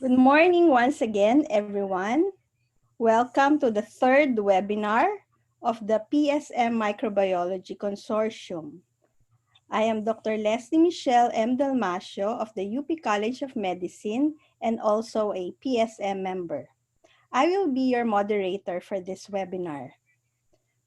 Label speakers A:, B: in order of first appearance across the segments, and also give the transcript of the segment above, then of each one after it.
A: Good morning once again, everyone. Welcome to the third webinar of the PSM Microbiology Consortium. I am Dr. Leslie Michelle M. Dalmasio of the UP College of Medicine and also a PSM member. I will be your moderator for this webinar.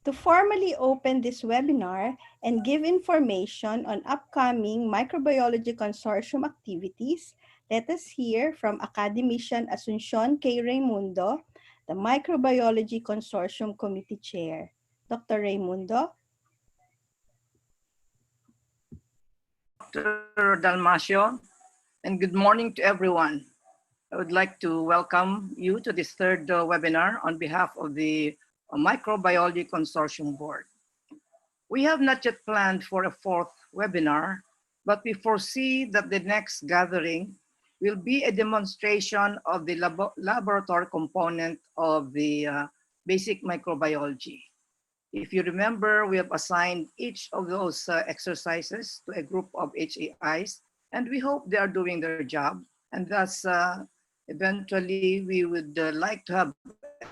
A: To formally open this webinar and give information on upcoming Microbiology Consortium activities, let us hear from Academician Asuncion K. Raimundo, the Microbiology Consortium Committee Chair. Dr. Raimundo.
B: Dr. Dalmasio, and good morning to everyone. I would like to welcome you to this third webinar on behalf of the Microbiology Consortium Board. We have not yet planned for a fourth webinar, but we foresee that the next gathering will be a demonstration of the laboratory component of the basic microbiology. If you remember, we have assigned each of those exercises to a group of HAIs, and we hope they are doing their job. And thus, eventually, we would like to have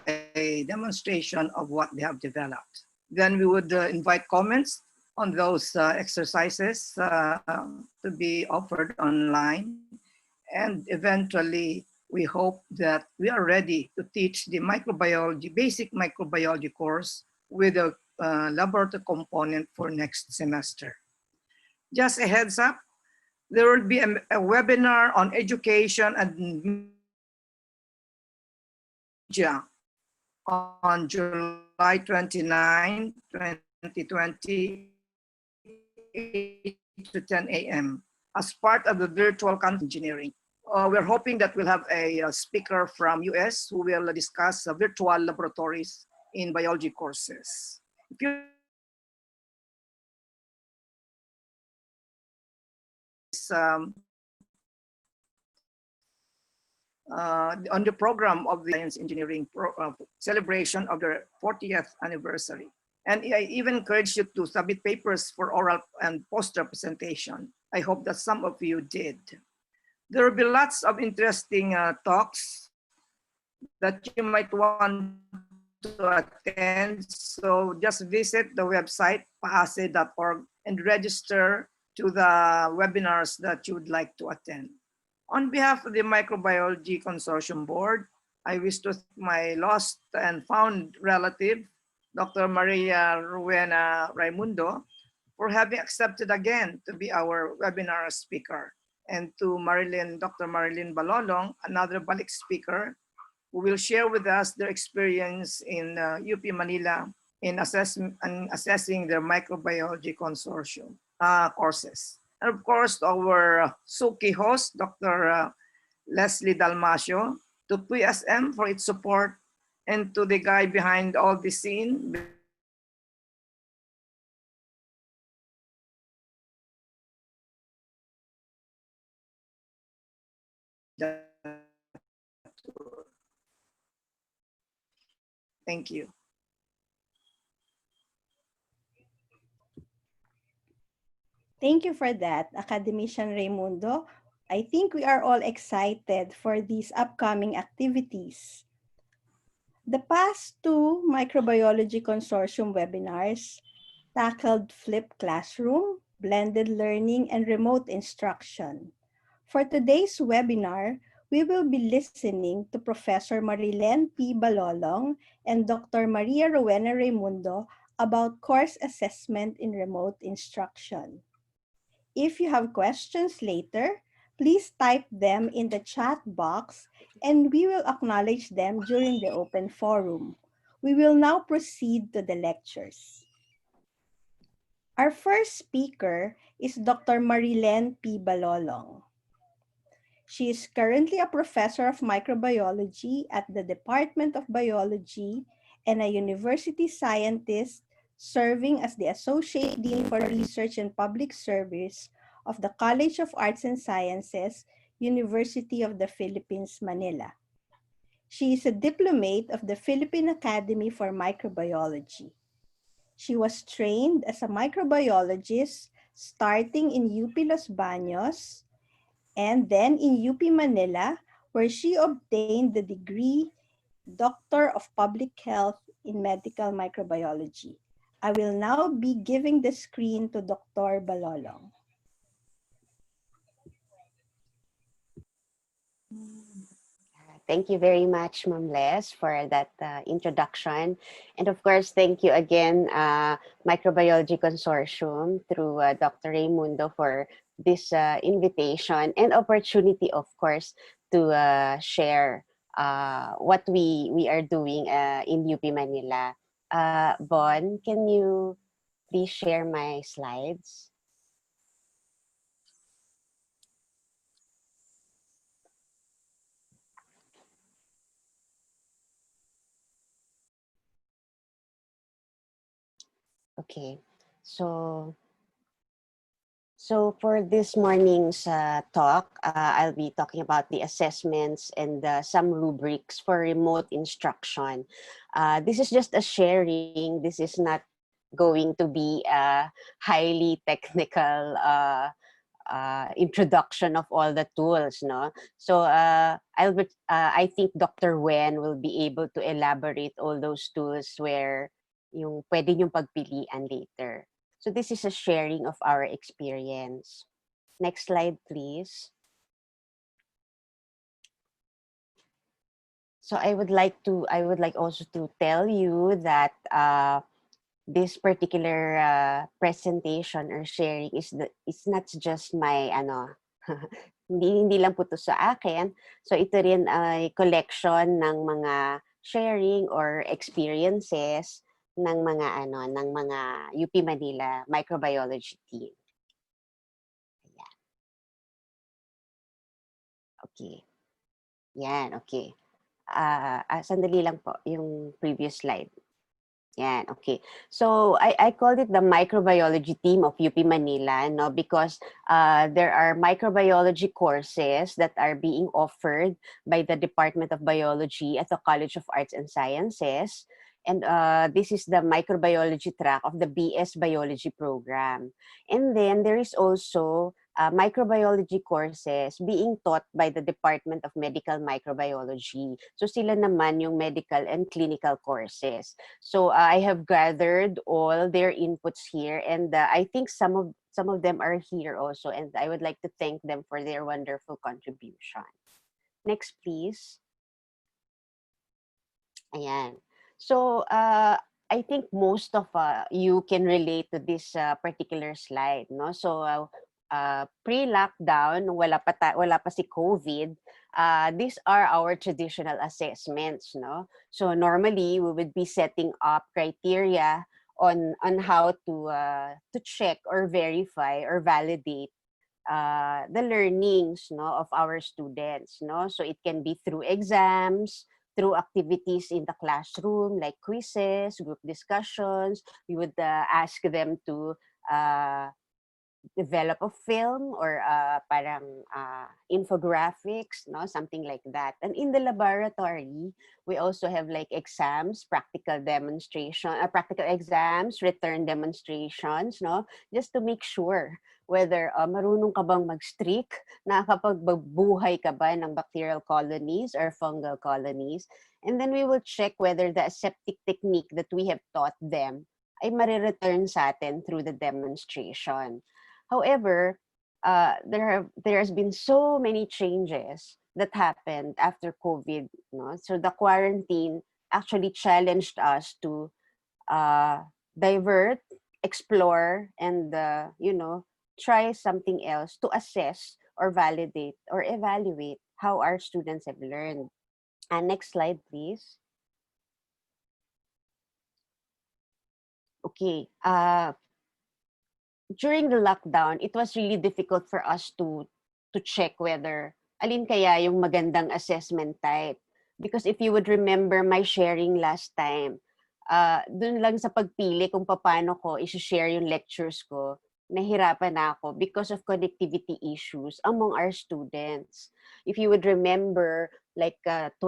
B: a demonstration of what they have developed. Then we would invite comments on those exercises to be offered online. And eventually, we hope that we are ready to teach the microbiology, basic microbiology course with a laboratory component for next semester. Just a heads up, there will be a webinar on education and media on July 29, 2020, 8 to 10 a.m. as part of the virtual engineering. We're hoping that we'll have a speaker from US who will discuss virtual laboratories in biology courses. If you on the program of the science engineering celebration of their 40th anniversary. And I even encourage you to submit papers for oral and poster presentation. I hope that some of you did. There will be lots of interesting talks that you might want to attend. So just visit the website, paase.org, and register to the webinars that you would like to attend. On behalf of the Microbiology Consortium Board, I wish to thank my lost and found relative, Dr. Maria Rowena Raimundo, for having accepted again to be our webinar speaker, and to Dr. Marilyn Balolong, another Balik speaker, who will share with us their experience in UP Manila in assessing their microbiology consortium courses. And of course, our Suki host, Dr. Leslie Dalmasio, to PSM for its support, and to the guy behind all the scene, thank you.
A: Thank you for that, Academician Raimundo. I think we are all excited for these upcoming activities. The past two Microbiology Consortium webinars tackled flipped classroom, blended learning, and remote instruction. For today's webinar, we will be listening to Professor Marilyn P. Balolong and Dr. Maria Rowena Raimundo about course assessment in remote instruction. If you have questions later, please type them in the chat box and we will acknowledge them during the open forum. We will now proceed to the lectures. Our first speaker is Dr. Marilyn P. Balolong. She is currently a professor of microbiology at the Department of Biology and a university scientist serving as the Associate Dean for Research and Public Service of the College of Arts and Sciences, University of the Philippines, Manila. She is a diplomate of the Philippine Academy for Microbiology. She was trained as a microbiologist starting in UP Los Baños and then in UP Manila, where she obtained the degree Doctor of Public Health in Medical Microbiology. I will now be giving the screen to Dr. Balolong.
C: Thank you very much, Ma'am Les, for that introduction. And of course, thank you again, Microbiology Consortium, through Dr. Raimundo, for this invitation and opportunity, of course, to share what we are doing in UP Manila. Bon, can you please share my slides? Okay, so for this morning's talk, I'll be talking about the assessments and some rubrics for remote instruction. This is just a sharing. This is not going to be a highly technical introduction of all the tools, no? So I think Dr. Wen will be able to elaborate all those tools where yung pwede yung pagpilian later. So this is a sharing of our experience. Next slide, please. So I would like also to tell you that this particular presentation or sharing it's not just my hindi lang po to sa akin. So ito rin ay collection ng mga sharing or experiences ng mga UP Manila microbiology team. Ayan. Okay. Yan, okay. Sandali lang po yung previous slide. Yeah, okay. So I called it the microbiology team of UP Manila, no, because there are microbiology courses that are being offered by the Department of Biology at the College of Arts and Sciences. And this is the microbiology track of the BS Biology program. And then there is also microbiology courses being taught by the Department of Medical Microbiology. So sila naman yung medical and clinical courses. So I have gathered all their inputs here, and I think some of them are here also, and I would like to thank them for their wonderful contribution. Next, please. Ayan. So I think most of you can relate to this particular slide, no? So pre-lockdown, wala pa si COVID, these are our traditional assessments, no? So normally we would be setting up criteria on how to check or verify or validate the learnings, no, of our students, no? So it can be through exams, through activities in the classroom like quizzes, group discussions. We would ask them to develop a film or parang infographics, no, something like that. And in the laboratory, we also have like exams, practical demonstration, practical exams, return demonstrations, no, just to make sure whether marunong ka bang mag-streak, nakakapagbuhay ka ba ng bacterial colonies or fungal colonies. And then we will check whether the aseptic technique that we have taught them ay marireturn sa atin through the demonstration. However, there has been so many changes that happened after COVID, no? So the quarantine actually challenged us to divert, explore, and try something else to assess or validate or evaluate how our students have learned. Next slide, please. Okay. During the lockdown, it was really difficult for us to check whether alin kaya yung magandang assessment type. Because if you would remember my sharing last time, dun lang sa pagpili kung paano ko i-share yung lectures ko, nahirapan na ako because of connectivity issues among our students. If you would remember, like 20%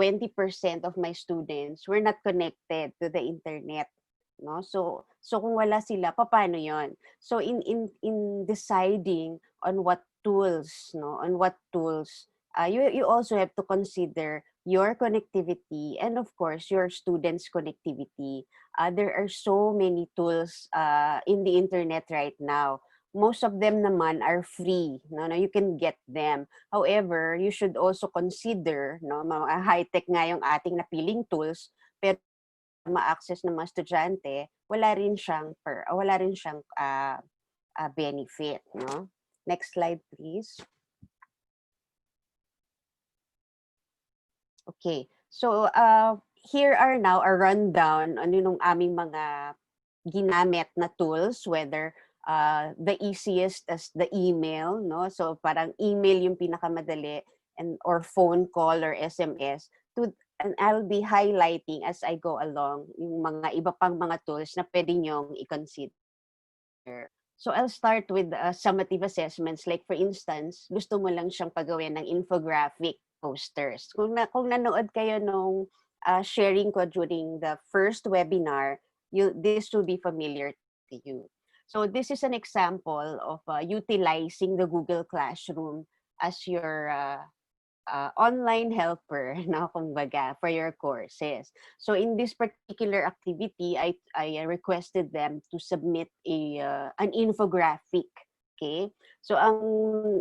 C: of my students were not connected to the internet. No, so kung wala sila, paano yon? So in deciding on what tools you also have to consider your connectivity and of course your students' connectivity. There are so many tools in the internet right now. Most of them naman are free. No, you can get them. However, you should also consider, no, mga high-tech nga yung ating napiling tools, pero ma-access ng mga estudyante, wala rin siyang benefit, no? Next slide, please. Okay. So, here are now a rundown ano nung aming mga ginamit na tools, whether the easiest as the email, no? So, parang email yung pinakamadali or phone call or SMS and I'll be highlighting as I go along yung mga iba pang mga tools na pwede nyong i-consider. So I'll start with summative assessments. Like for instance, gusto mo lang siyang pagawin ng infographic posters. Kung nanood kayo nung sharing ko during the first webinar, this will be familiar to you. So this is an example of utilizing the Google Classroom as your online helper, no, kumbaga, for your courses. So in this particular activity, I requested them to submit an infographic. Okay? So ang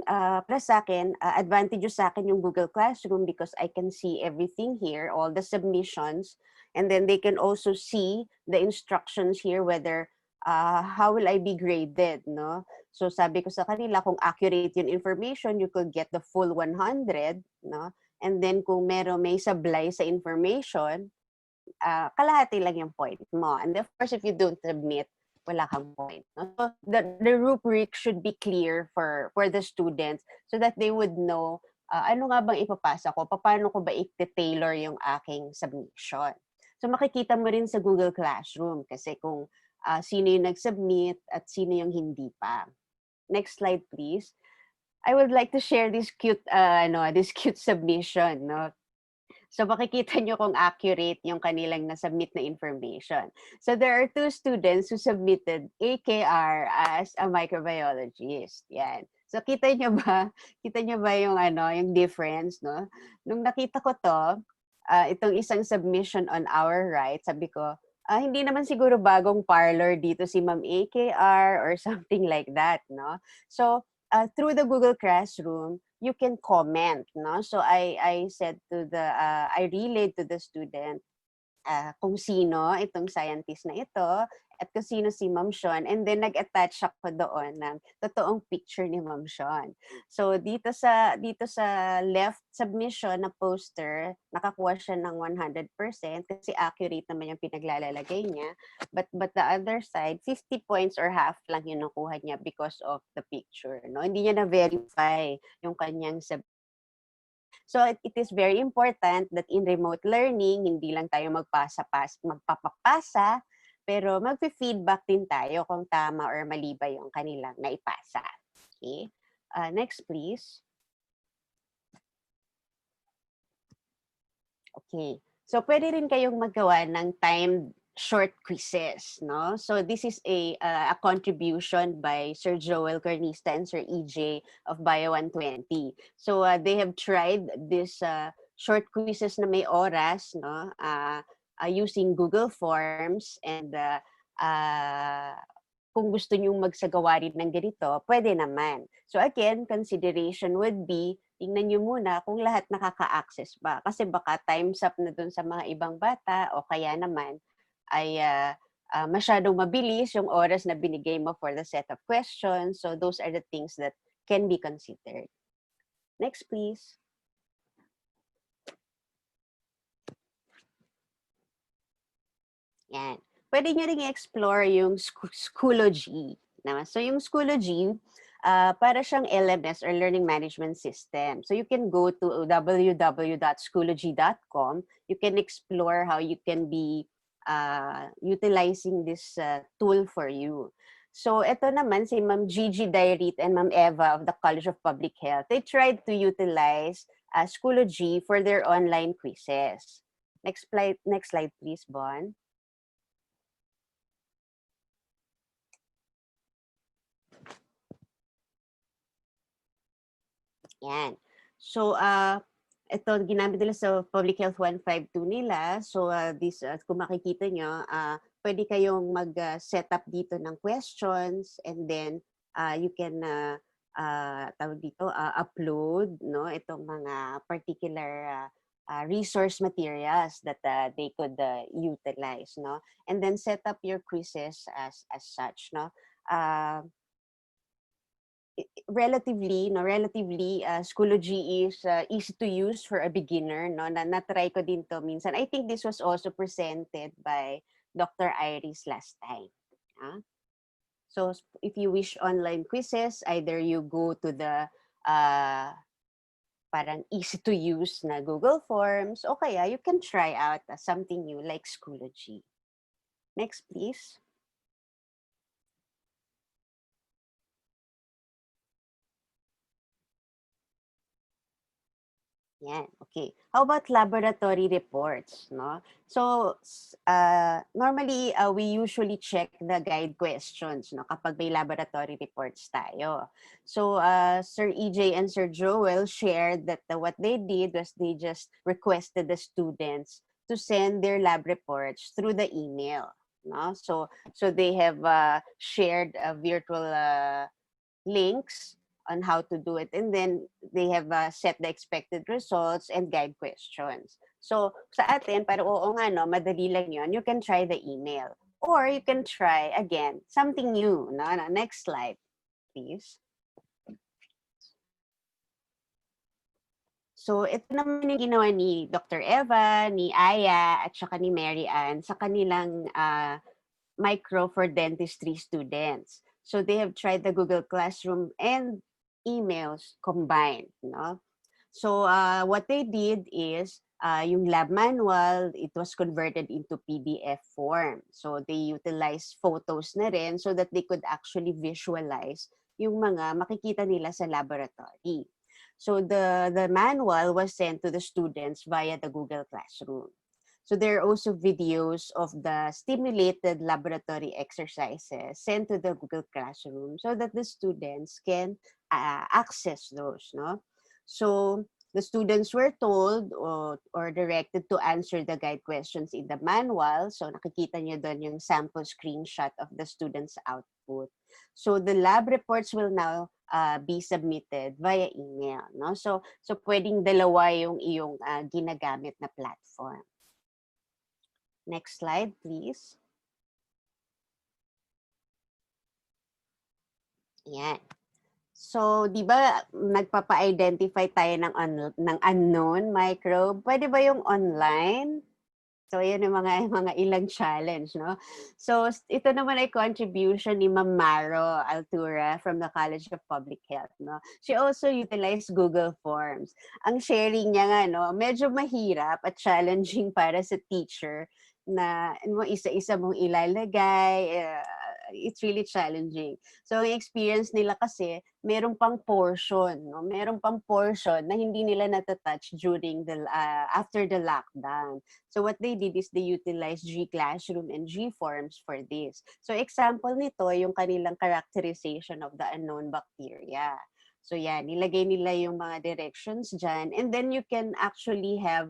C: para sa akin, advantage sa akin yung Google Classroom because I can see everything here, all the submissions, and then they can also see the instructions here whether how will I be graded, no? So sabi ko sa kanila, kung accurate yung information, you could get the full 100, no? And then kung may sablay sa information, kalahati lang yung point mo. And of course, if you don't submit, wala kang point. No? So the rubric should be clear for the students so that they would know ano nga bang ipapasa ko, paano ko ba i-tailor yung aking submission. So makikita mo rin sa Google Classroom kasi kung sino yung nag-submit at sino yung hindi pa. Next slide, please. I would like to share this cute submission, no? So makikita nyo kung accurate yung kanilang nasubmit na information. So there are 2 students who submitted AKR as a microbiologist. Yan. So kita nyo ba yung difference, no? Nung nakita ko to, itong isang submission on our right, sabi ko, hindi naman siguro bagong parlor dito si Ma'am AKR or something like that, no? So, through the Google Classroom, you can comment, no? So, I said I relayed to the student kung sino itong scientist na ito at kung sino si Ma'am Sean. And then, nag-attach ako doon ng totoong picture ni Ma'am Sean. So, dito sa left submission na poster, nakakuha siya ng 100% kasi accurate naman yung pinaglalagay niya. But the other side, 50 points or half lang yung nakuha niya because of the picture. No? Hindi niya na-verify yung kanyang So it is very important that in remote learning, hindi lang tayo magpapapasa, pero magfe-feedback din tayo kung tama or mali ba yung kanilang naipasa. Okay? Next, please. Okay. So pwede rin kayong magawa ng timed short quizzes, no? So this is a contribution by Sir Joel Cornista and Sir EJ of Bio 120. So they have tried this short quizzes na may oras, no? Using Google Forms and kung gusto niyo magsagawa rin ng ganito, pwede naman. So again, consideration would be tingnan niyo muna kung lahat nakaka-access ba. Kasi baka time's up na dun sa mga ibang bata o kaya naman ay masyadong mabilis yung oras na binigay mo for the set of questions. So those are the things that can be considered. Next, please. Yan. Pwede nyo rin i-explore yung Schoology. So yung Schoology, para siyang LMS or Learning Management System. So you can go to www.schoology.com. You can explore how you can be utilizing this tool for you. So ito naman si Ma'am Gigi Dairit and Ma'am Eva of the College of Public Health. They tried to utilize Schoology for their online quizzes. Next slide please, Bon. Yan. So, ito, ginamit nila sa Public Health 152 nila. So, kung makikita nyo, pwede kayong mag-set up dito ng questions, and then you can tawag dito, upload, no, itong mga particular resource materials that they could utilize, no, and then set up your quizzes as such, no. Relatively, Schoology is easy to use for a beginner, no. Na-try ko din to minsan. I think this was also presented by Dr. Iris last time. So if you wish online quizzes, either you go to the parang easy to use na Google Forms, o kaya you can try out something new like Schoology. Next, please. Yan, okay. How about laboratory reports, no? So, normally, we usually check the guide questions, no, kapag may laboratory reports tayo. So, Sir EJ and Sir Joel shared that what they did was they just requested the students to send their lab reports through the email, no? So they have shared virtual links on how to do it, and then they have set the expected results and guide questions. So sa atin, para oo nga, no, madali lang yun, you can try the email, or you can try again something new, no? Next slide, please. So ito naman yung ginawa ni Dr. Eva, ni Aya, at saka ni Mary Ann sa kanilang micro for dentistry students. So they have tried the Google Classroom and emails combined, no? So what they did is yung lab manual, it was converted into PDF form. So they utilized photos na rin so that they could actually visualize yung mga makikita nila sa laboratory. So the manual was sent to the students via the Google Classroom. So there are also videos of the stimulated laboratory exercises sent to the Google Classroom so that the students can access those, no? So the students were told or directed to answer the guide questions in the manual. So nakikita nyo doon yung sample screenshot of the students' output. So the lab reports will now be submitted via email, no? So pwedeng dalawa yung iyong ginagamit na platform. Next slide, please. Yan. So, di ba nagpapa-identify tayo ng unknown microbe? Pwede ba yung online? So, yun yung mga ilang challenge, no? So, ito naman ay contribution ni Ma'am Maro Altura from the College of Public Health, no? She also utilized Google Forms. Ang sharing niya nga, no, medyo mahirap at challenging para sa teacher na isa-isa mong ilalagay. It's really challenging. So, ang experience nila kasi, merong pang portion, no? Merong pang portion na hindi nila natatouch during after the lockdown. So, what they did is they utilized G Classroom and G Forms for this. So, example nito, yung kanilang characterization of the unknown bacteria. So, yan, nilagay nila yung mga directions dyan. And then, you can actually have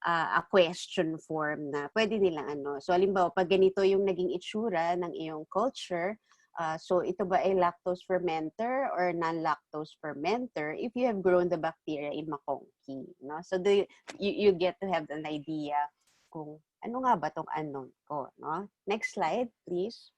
C: a question form na pwede nilang So, halimbawa, pag ganito yung naging itsura ng iyong culture, so ito ba ay lactose fermenter or non-lactose fermenter if you have grown the bacteria in McConkey, no? So, you get to have an idea kung ano nga ba tong unknown ko, no? Next slide, please.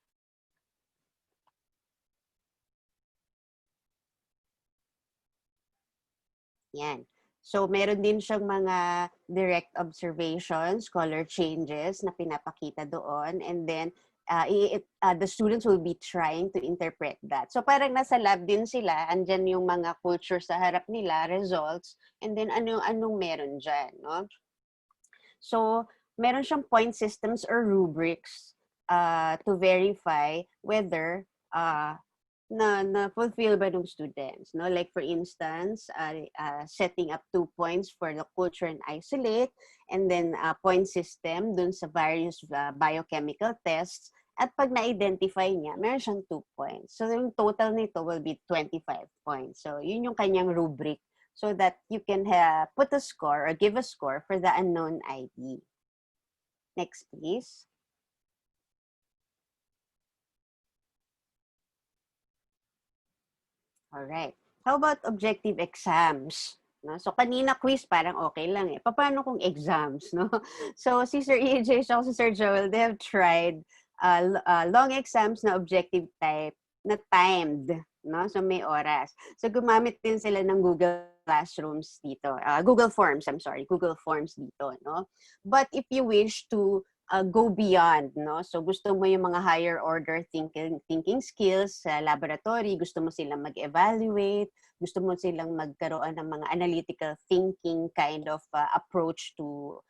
C: Yan. So, meron din siyang mga direct observations, color changes na pinapakita doon. And then, the students will be trying to interpret that. So, parang nasa lab din sila. Andyan yung mga culture sa harap nila, results. And then, anong meron dyan, no? So, meron siyang point systems or rubrics to verify whether na fulfill ba ng students, no? Like for instance, setting up 2 points for the culture and isolate, and then point system dun sa various biochemical tests, at pag na-identify niya, meron siyang 2 points. So yung total nito will be 25 points. So yun yung kanyang rubric so that you can put a score or give a score for the unknown ID. Next, please. All right. How about objective exams? No? So, kanina quiz, parang okay lang eh. Paano kung exams, no? So, si Sir EJ at si Sir Joel, they have tried long exams na objective type na timed, no? So, may oras. So, gumamit din sila ng Google Classrooms dito. Google Forms, I'm sorry. Google Forms dito, no? But if you wish to go beyond, no? So gusto mo yung mga higher order thinking skills sa laboratory, gusto mo silang mag-evaluate, gusto mo silang magkaroon ng mga analytical thinking kind of approach to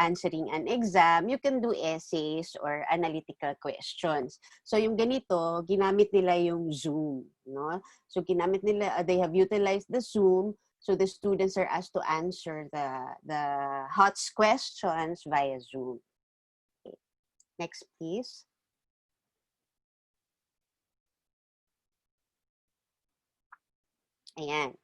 C: answering an exam, you can do essays or analytical questions. So yung ganito, ginamit nila yung Zoom, no? So ginamit nila, they have utilized the Zoom, so the students are asked to answer the HOTS questions via Zoom. Next, please. Ayan.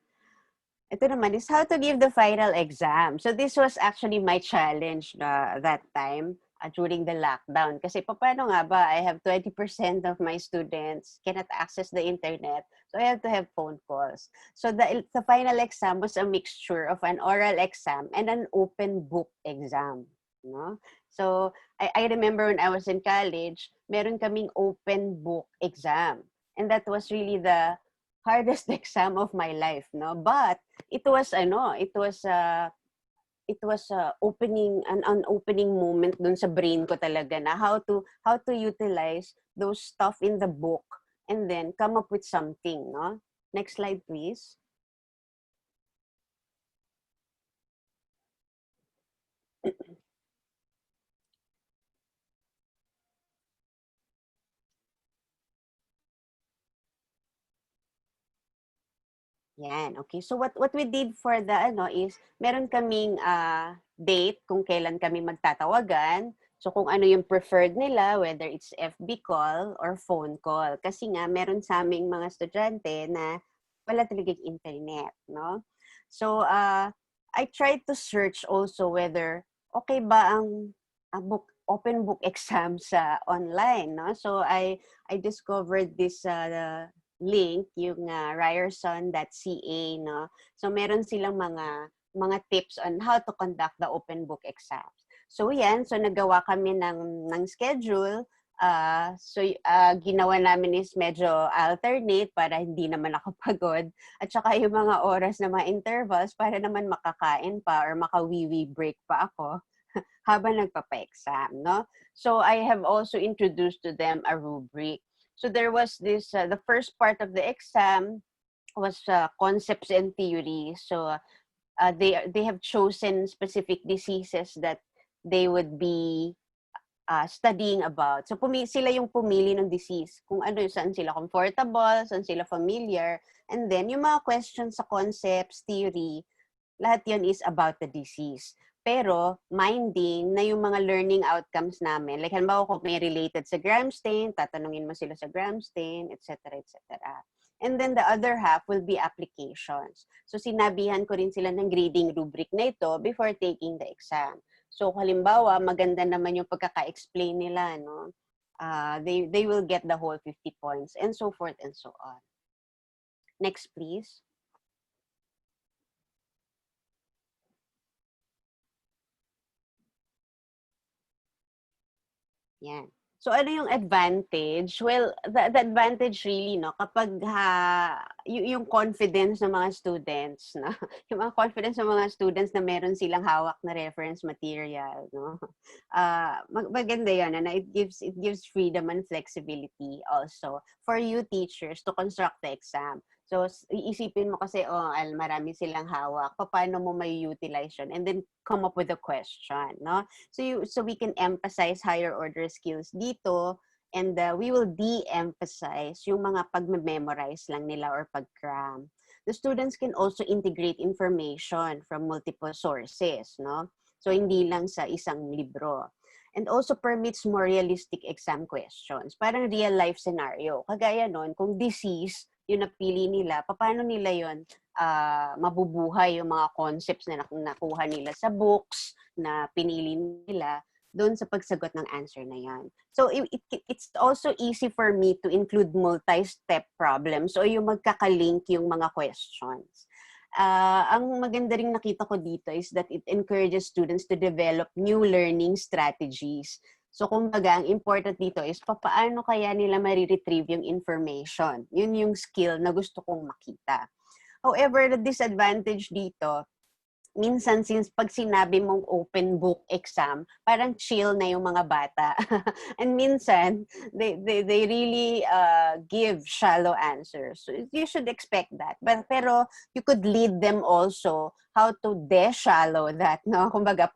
C: Ito naman is how to give the final exam. So this was actually my challenge that time during the lockdown. Kasi paano nga ba, I have 20% of my students cannot access the internet. So I have to have phone calls. So the final exam was a mixture of an oral exam and an open book exam. No? So I remember when I was in college, meron kaming open book exam. And that was really the hardest exam of my life, no? But it was an opening moment dun sa brain ko talaga na how to utilize those stuff in the book and then come up with something, no? Next slide, please. Yan, okay. So what we did for the is meron kaming date kung kailan kami magtatawagan. So kung ano yung preferred nila, whether it's FB call or phone call. Kasi nga meron sa aming mga estudyante na wala talagang internet, no? So I tried to search also whether okay ba ang open book exam sa online, no? So I discovered this link, yung ryerson.ca, no? So meron silang mga tips on how to conduct the open book exams. So yan, so nagawa kami ng schedule. Ginawa namin is medyo alternate para hindi naman ako pagod. At saka yung mga oras na mga intervals para naman makakain pa or makawiwi break pa ako habang nagpapa-exam, no? So I have also introduced to them a rubric. So there was this, the first part of the exam was concepts and theory. So they have chosen specific diseases that they would be studying about. So sila yung pumili ng disease. Kung ano, saan sila comfortable, saan sila familiar. And then yung mga questions sa concepts, theory, lahat yun is about the disease. Pero minding na yung mga learning outcomes namin, like halimbawa kung may related sa gram stain, tatanungin mo sila sa gram stain, etc., etc. And then the other half will be applications. So sinabihan ko rin sila ng grading rubric na ito before taking the exam. So halimbawa, maganda naman yung pagkaka-explain nila, no? They will get the whole 50 points and so forth and so on. Next, please. Yan. So ano yung advantage? Well, the advantage really, no, kapag yung confidence ng mga students, no? Yung mga confidence ng mga students na meron silang hawak na reference material, no? Maganda yan, and it gives freedom and flexibility also for you teachers to construct the exam. So, iisipin mo kasi, marami silang hawak. Paano mo may utilize yun? And then, come up with a question, no? So we can emphasize higher order skills dito, and we will de-emphasize yung mga pag-memorize lang nila or pag-cram. The students can also integrate information from multiple sources, no? So, hindi lang sa isang libro. And also permits more realistic exam questions. Parang real-life scenario. Kagaya nun, kung disease, yung napili nila, paano nila yon mabubuhay yung mga concepts na nakuha nila sa books na pinili nila doon sa pagsagot ng answer na yan. So it's also easy for me to include multi-step problems o yung magkakalink yung mga questions. Ang maganda ring nakita ko dito is that it encourages students to develop new learning strategies. So kumbaga, ang important dito is paano kaya nila mariretrieve yung information. Yun yung skill na gusto kong makita. However, the disadvantage dito, minsan since pag sinabi mong open book exam, parang chill na yung mga bata. And minsan, they really give shallow answers. So you should expect that. Pero you could lead them also how to de-shallow that, no? Kumbaga,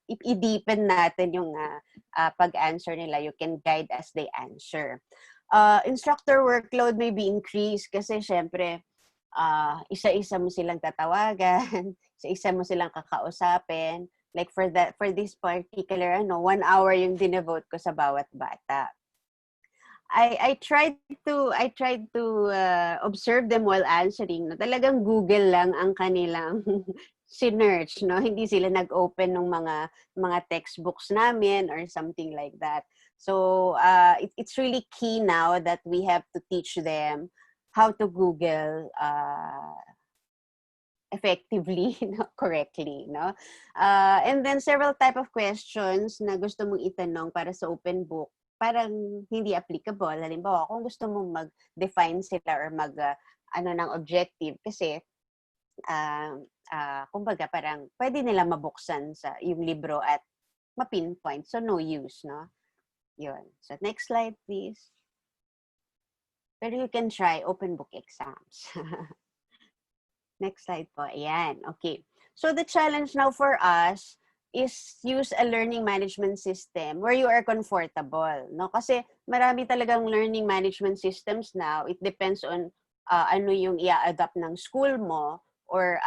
C: i-deepen natin yung pag-answer nila. You can guide as they answer. Instructor workload may be increased kasi syempre, isa-isa mo silang tatawagan, isa-isa mo silang kakausapin. Like for this particular 1 hour yung dinevote ko sa bawat bata. I tried to observe them while answering. No? Talagang Google lang ang kanilang sinearch, no? Hindi sila nag-open ng mga textbooks namin or something like that. So it's really key now that we have to teach them how to Google effectively, no? Correctly, no? And then several type of questions na gusto mong itanong para sa open book, parang hindi applicable. Halimbawa, kung gusto mong mag-define sila or ng objective, kasi kumbaga parang pwede nila mabuksan sa yung libro at ma-pinpoint. So no use, no? Yun. So next slide, please. Pero you can try open book exams. Next slide po. Ayan. Okay. So the challenge now for us is use a learning management system where you are comfortable. No? Kasi marami talagang learning management systems now. It depends on ano yung i-adapt ng school mo or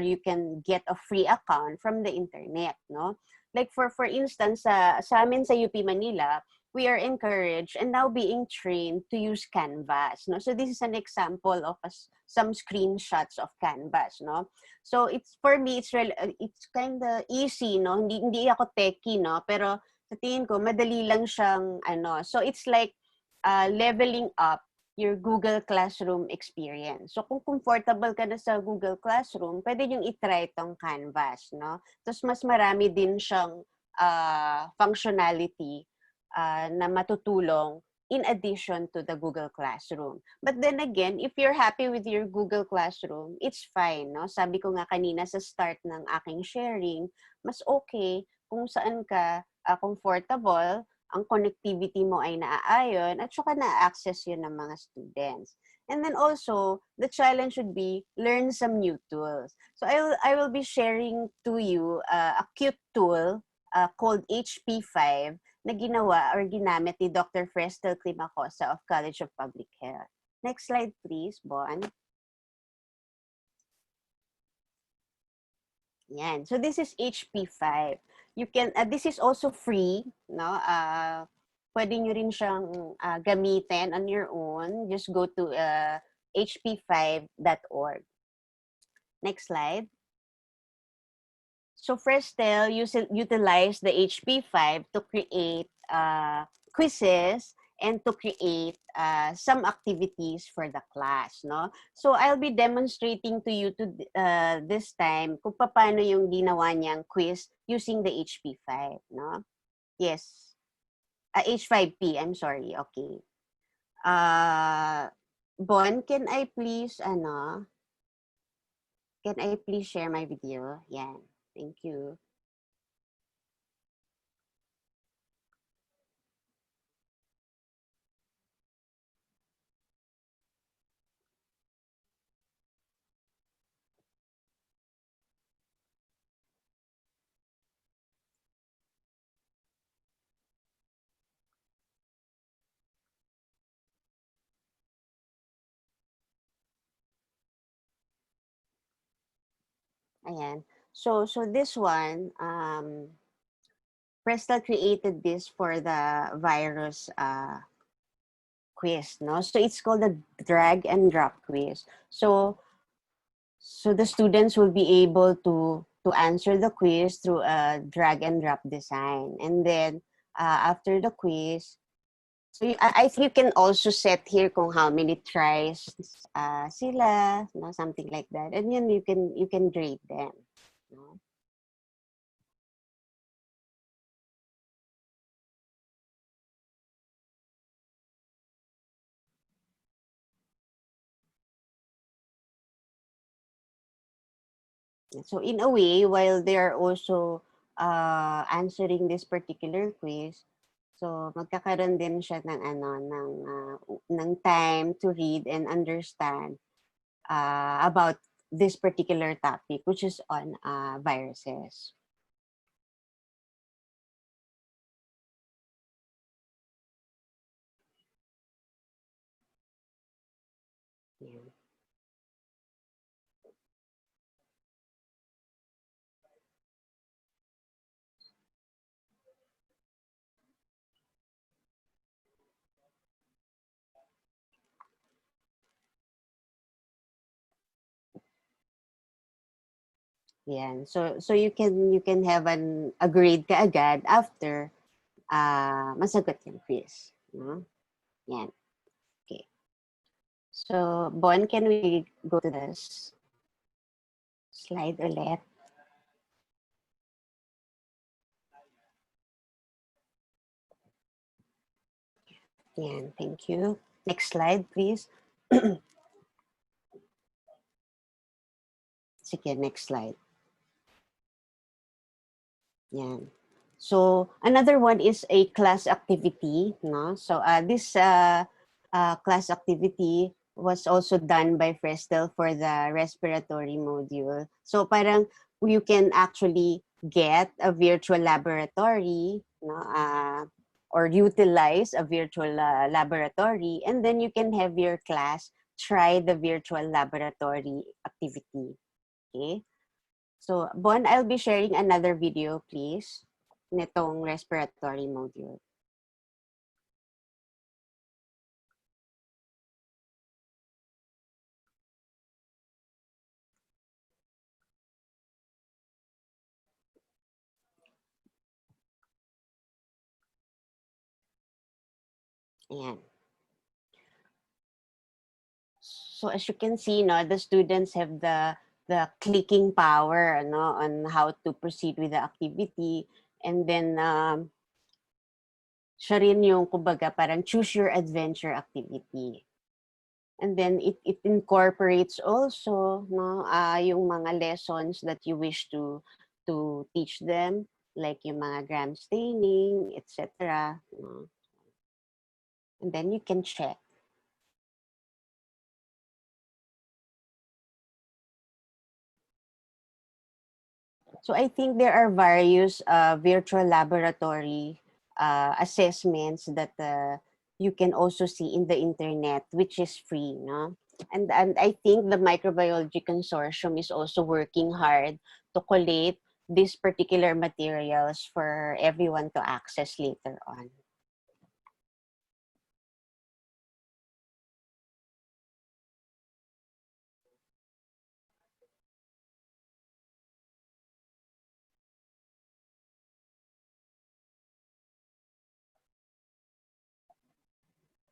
C: you can get a free account from the internet. No? Like for instance, sa amin sa UP Manila, we are encouraged and now being trained to use Canvas. No? So this is an example of some screenshots of Canvas. No? So for me, it's kind of easy. No? Hindi ako techie, no? Pero sa tingin ko, madali lang siyang So it's like leveling up your Google Classroom experience. So kung comfortable ka na sa Google Classroom, pwede yung itry itong Canvas. No? Tapos mas marami din siyang functionality na matutulong in addition to the Google Classroom. But then again, if you're happy with your Google Classroom, it's fine. No? Sabi ko nga kanina sa start ng aking sharing, mas okay kung saan ka comfortable, ang connectivity mo ay naaayon, at saka na-access yun ng mga students. And then also, the challenge would be learn some new tools. So I will be sharing to you a cute tool called HP5 na ginawa or ginamit ni Dr. Frestel Climacosa of College of Public Health. Next slide, please, Bon. Yan. So this is HP5. You can this is also free, no? Pwede nyo rin siyang gamitin on your own. Just go to hp5.org. Next slide. So Frestel utilized the HP5 to create quizzes and to create some activities for the class, no? So I'll be demonstrating to you this time kung paano yung ginawa niyang quiz using the HP5, no? Yes. H5P, I'm sorry. Okay. Bon, can I please share my video? Yan. Thank you. Ayan. So this one, Prestel created this for the virus quiz, no? So it's called the drag and drop quiz. So So the students will be able to answer the quiz through a drag and drop design. And then after the quiz, so I think you can also set here kung how many tries sila, no, something like that. And then you can grade them. No? So in a way, while they're also answering this particular quiz, so magkakaroon din siya ng ng time to read and understand about this particular topic, which is on viruses. Yeah. Yan. So you can have a grade kaagad after masagot yung quiz. No? Yan. Okay. So, Bon, can we go to this slide ulit? Yan, thank you. Next slide, please. Sige, next slide. Yan. So, another one is a class activity. No? So, this class activity was also done by Frestel for the respiratory module. So, parang you can actually get a virtual laboratory, no? Or utilize a virtual laboratory, and then you can have your class try the virtual laboratory activity. Okay? So, Bon, I'll be sharing another video, please, nitong respiratory module. Ayan. So as you can see, no, the students have the clicking power, no, on how to proceed with the activity, and then siya rin yung kumbaga parang choose your adventure activity. And then it incorporates also, no, yung mga lessons that you wish to teach them, like yung mga gram staining, etc. No? And then you can check. So I think there are various virtual laboratory assessments that you can also see in the internet, which is free, no? And I think the Microbiology Consortium is also working hard to collate these particular materials for everyone to access later on.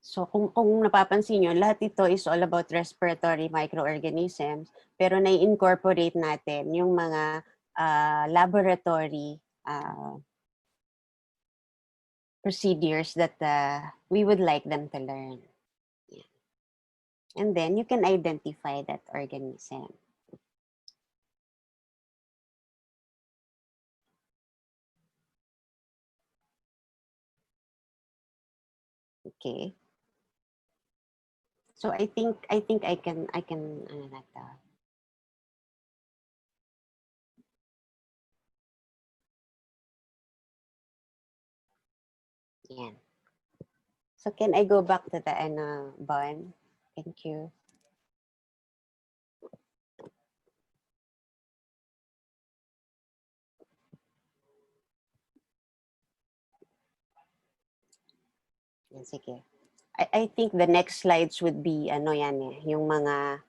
C: So kung napapansin nyo, lahat ito is all about respiratory microorganisms, pero na-incorporate natin yung mga laboratory procedures that we would like them to learn. Yeah. And then you can identify that organism. Okay. So I think I can ano na to. Yan. So can I go back to the Bon? Thank you. Yan, sige. I think the next slides would be ano yan yung mga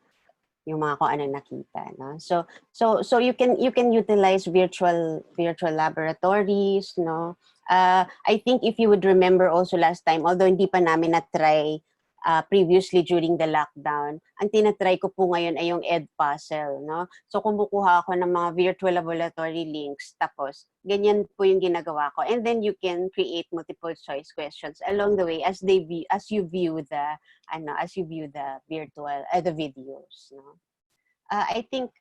C: yung mga kung ano nakita, no? So you can utilize virtual laboratories, no? I think if you would remember also last time, although hindi pa namin na-try previously during the lockdown, ang tinatry ko po ngayon ay yung EdPuzzle, no? So kumukuha ako ng mga virtual laboratory links, tapos ganyan po yung ginagawa ko. And then you can create multiple choice questions along the way as you view the virtual the videos, no? I think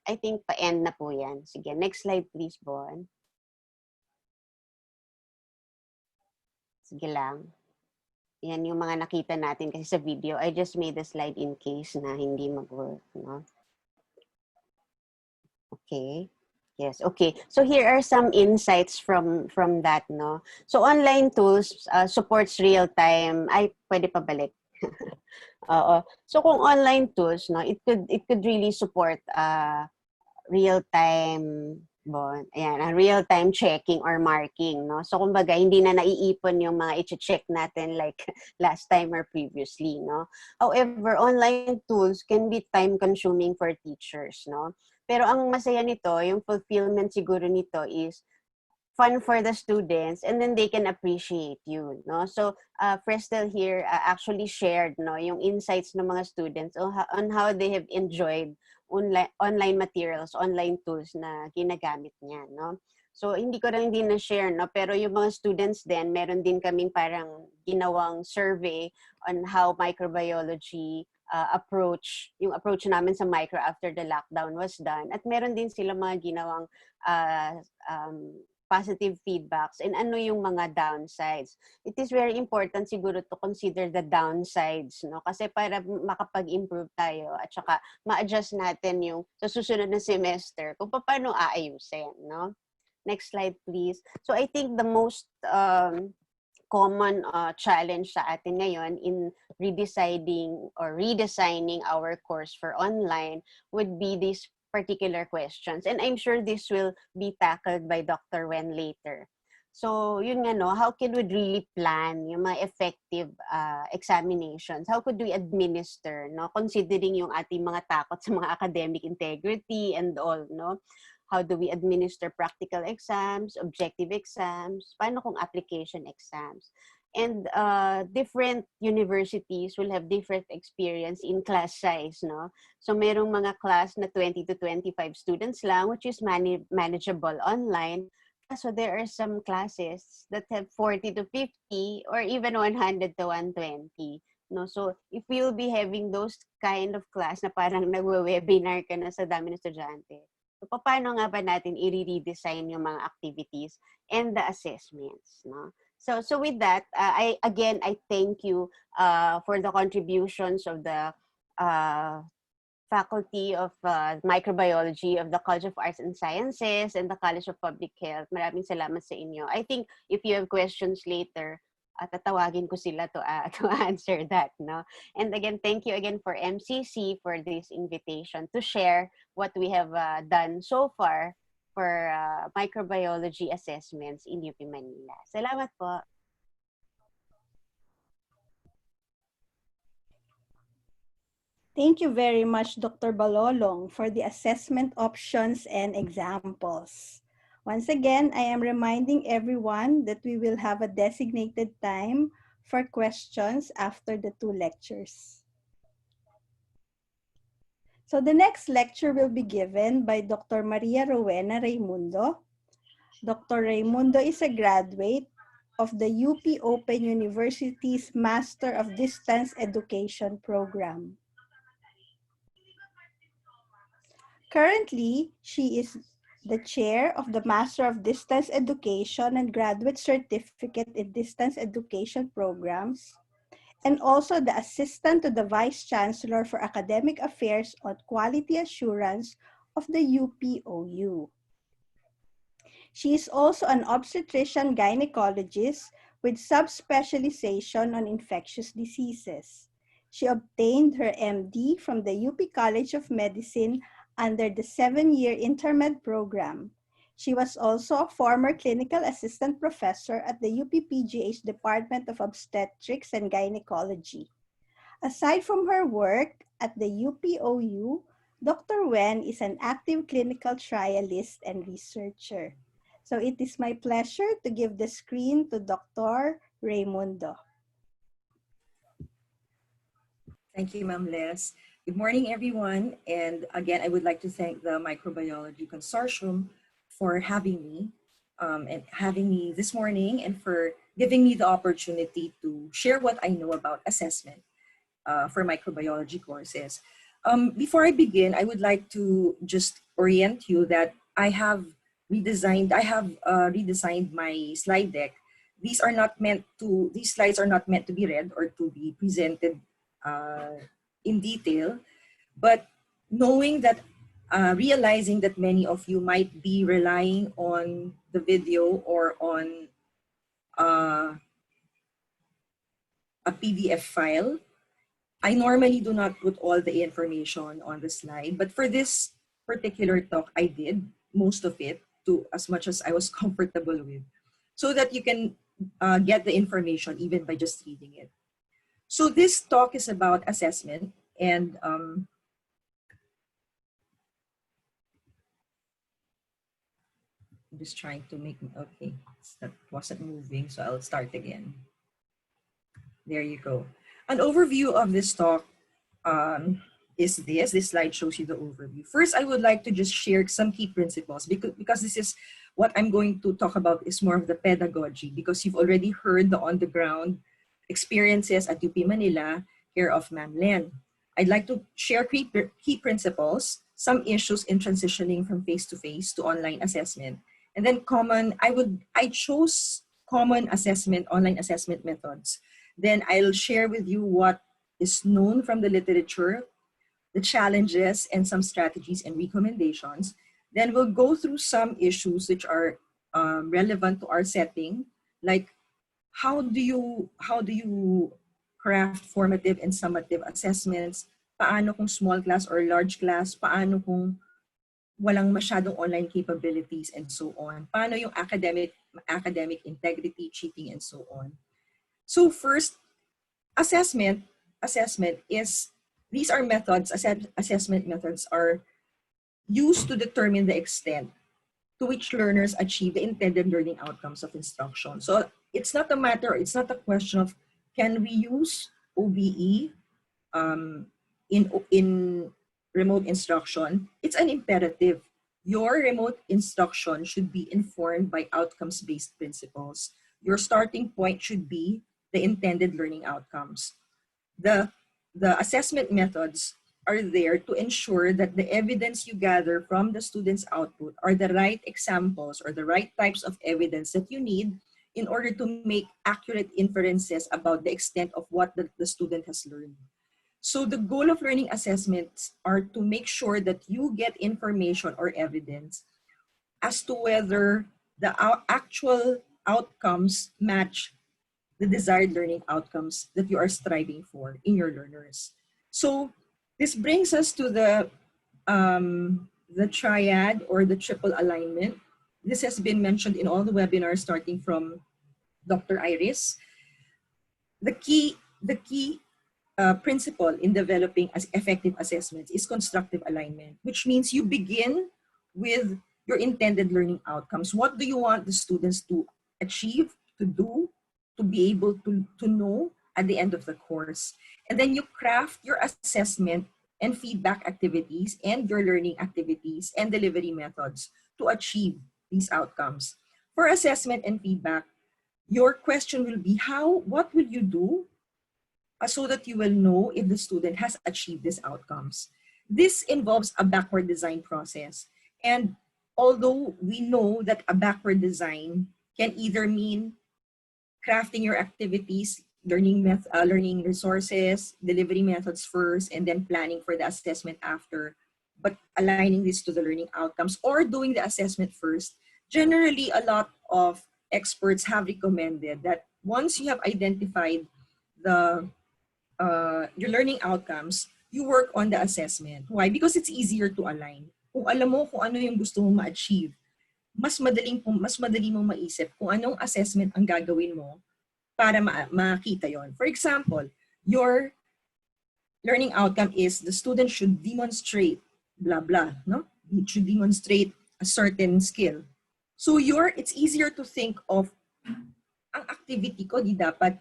C: pa-end na po yan. Sige, next slide please, Bon. Sige lang. Yan yung mga nakita natin kasi sa video. I just made a slide in case na hindi mag-work, no? Okay. Yes, okay. So here are some insights from that, no? So online tools supports real-time. Ay, pwede pa balik. Oo. So kung online tools, no, it could really support real-time real-time checking or marking, no? So kumbaga hindi na naiipon yung mga i-check natin like last time or previously, no? However, online tools can be time-consuming for teachers, no? Pero ang masaya nito, yung fulfillment siguro nito is fun for the students, and then they can appreciate you, no? So Frestel here actually shared, no, yung insights ng mga students on how they have enjoyed online materials, online tools na ginagamit niya, no? So hindi ko lang din na-share, no, pero yung mga students din, meron din kaming parang ginawang survey on how microbiology approach namin sa micro after the lockdown was done, at meron din sila mga ginawang positive feedbacks and ano yung mga downsides. It is very important siguro to consider the downsides, no? Kasi para makapag-improve tayo at saka ma-adjust natin yung sa susunod na semester kung paano aayusin, no? Next slide, please. So I think the most common challenge sa atin ngayon in redesigning our course for online would be these particular questions. And I'm sure this will be tackled by Dr. Wen later. So, yun nga, no, how can we really plan yung mga effective examinations? How could we administer, no, considering yung ating mga takot sa mga academic integrity and all, no? How do we administer practical exams, objective exams? Paano kung application exams? And different universities will have different experience in class size, no? So merong mga class na 20 to 25 students lang, which is manageable online. So there are some classes that have 40 to 50 or even 100 to 120. No? So if we'll be having those kind of class na parang nagwe-webinar ka na sa dami ng estudyante, so paano nga ba natin i-redesign yung mga activities and the assessments, no? So with that, I thank you for the contributions of the Faculty of Microbiology of the College of Arts and Sciences and the College of Public Health. Maraming salamat sa inyo. I think if you have questions later, tatawagin ko sila to answer that, no? And again, thank you again for MCC for this invitation to share what we have done so far for microbiology assessments in UP Manila. Salamat po.
A: Thank you very much, Dr. Balolong, for the assessment options and examples. Once again, I am reminding everyone that we will have a designated time for questions after the 2 lectures. So the next lecture will be given by Dr. Maria Rowena Raimundo. Dr. Raimundo is a graduate of the UP Open University's Master of Distance Education program. Currently, she is the chair of the Master of Distance Education and Graduate Certificate in Distance Education programs, and also the assistant to the Vice Chancellor for Academic Affairs on Quality Assurance of the UPOU. She is also an obstetrician gynecologist with subspecialization on infectious diseases. She obtained her MD from the UP College of Medicine under the 7-year intermed program. She was also a former clinical assistant professor at the UP-PGH Department of Obstetrics and Gynecology. Aside from her work at the UPOU, Dr. Wen is an active clinical trialist and researcher. So it is my pleasure to give the screen to Dr. Raimundo.
D: Thank you, Ma'am Les. Good morning, everyone. And again, I would like to thank the Microbiology Consortium for having me this morning and for giving me the opportunity to share what I know about assessment for microbiology courses. Before I begin, I would like to just orient you that I have redesigned my slide deck. These slides are not meant to be read or to be presented in detail, but knowing that, realizing that many of you might be relying on the video or on a PDF file, I normally do not put all the information on the slide, but for this particular talk, I did most of it to as much as I was comfortable with, so that you can get the information even by just reading it. So this talk is about assessment, and I'm just trying to make, okay, that wasn't moving, so I'll start again. There you go. An overview of this talk is this. This slide shows you the overview. First, I would like to just share some key principles because this is what I'm going to talk about is more of the pedagogy, because you've already heard the on-the-ground experiences at UP Manila here of Ma'am Len. I'd like to share key principles, some issues in transitioning from face-to-face to online assessment, and then I chose common online assessment methods. Then I'll share with you what is known from the literature, the challenges, and some strategies and recommendations. Then we'll go through some issues which are relevant to our setting, like how do you craft formative and summative assessments? Paano kung small class or large class? Paano kung walang masyadong online capabilities and so on? Paano yung academic integrity, cheating, and so on? So first, assessment is, these are methods, assessment methods are used to determine the extent to which learners achieve the intended learning outcomes of instruction. So it's not a question of can we use OBE in remote instruction. It's an imperative. Your remote instruction should be informed by outcomes-based principles. Your starting point should be the intended learning outcomes. The assessment methods are there to ensure that the evidence you gather from the student's output are the right examples or the right types of evidence that you need in order to make accurate inferences about the extent of what the student has learned. So the goal of learning assessments are to make sure that you get information or evidence as to whether the actual outcomes match the desired learning outcomes that you are striving for in your learners. So this brings us to the triad or the triple alignment. This has been mentioned in all the webinars starting from Dr. Iris. The key principle in developing effective assessments is constructive alignment, which means you begin with your intended learning outcomes. What do you want the students to achieve, to do, to be able to know at the end of the course? And then you craft your assessment and feedback activities and your learning activities and delivery methods to achieve these outcomes. For assessment and feedback, your question will be what will you do so that you will know if the student has achieved these outcomes. This involves a backward design process. And although we know that a backward design can either mean crafting your activities, learning resources, delivery methods first, and then planning for the assessment after, but aligning this to the learning outcomes, or doing the assessment first. Generally, a lot of experts have recommended that once you have identified your learning outcomes, you work on the assessment. Why? Because it's easier to align. Kung alam mo kung ano yung gusto mong ma-achieve, mas madali mong maisip kung anong assessment ang gagawin mo para makita yon. For example, your learning outcome is the student should demonstrate blah, blah, no? It should demonstrate a certain skill. So it's easier to think of ang activity ko di dapat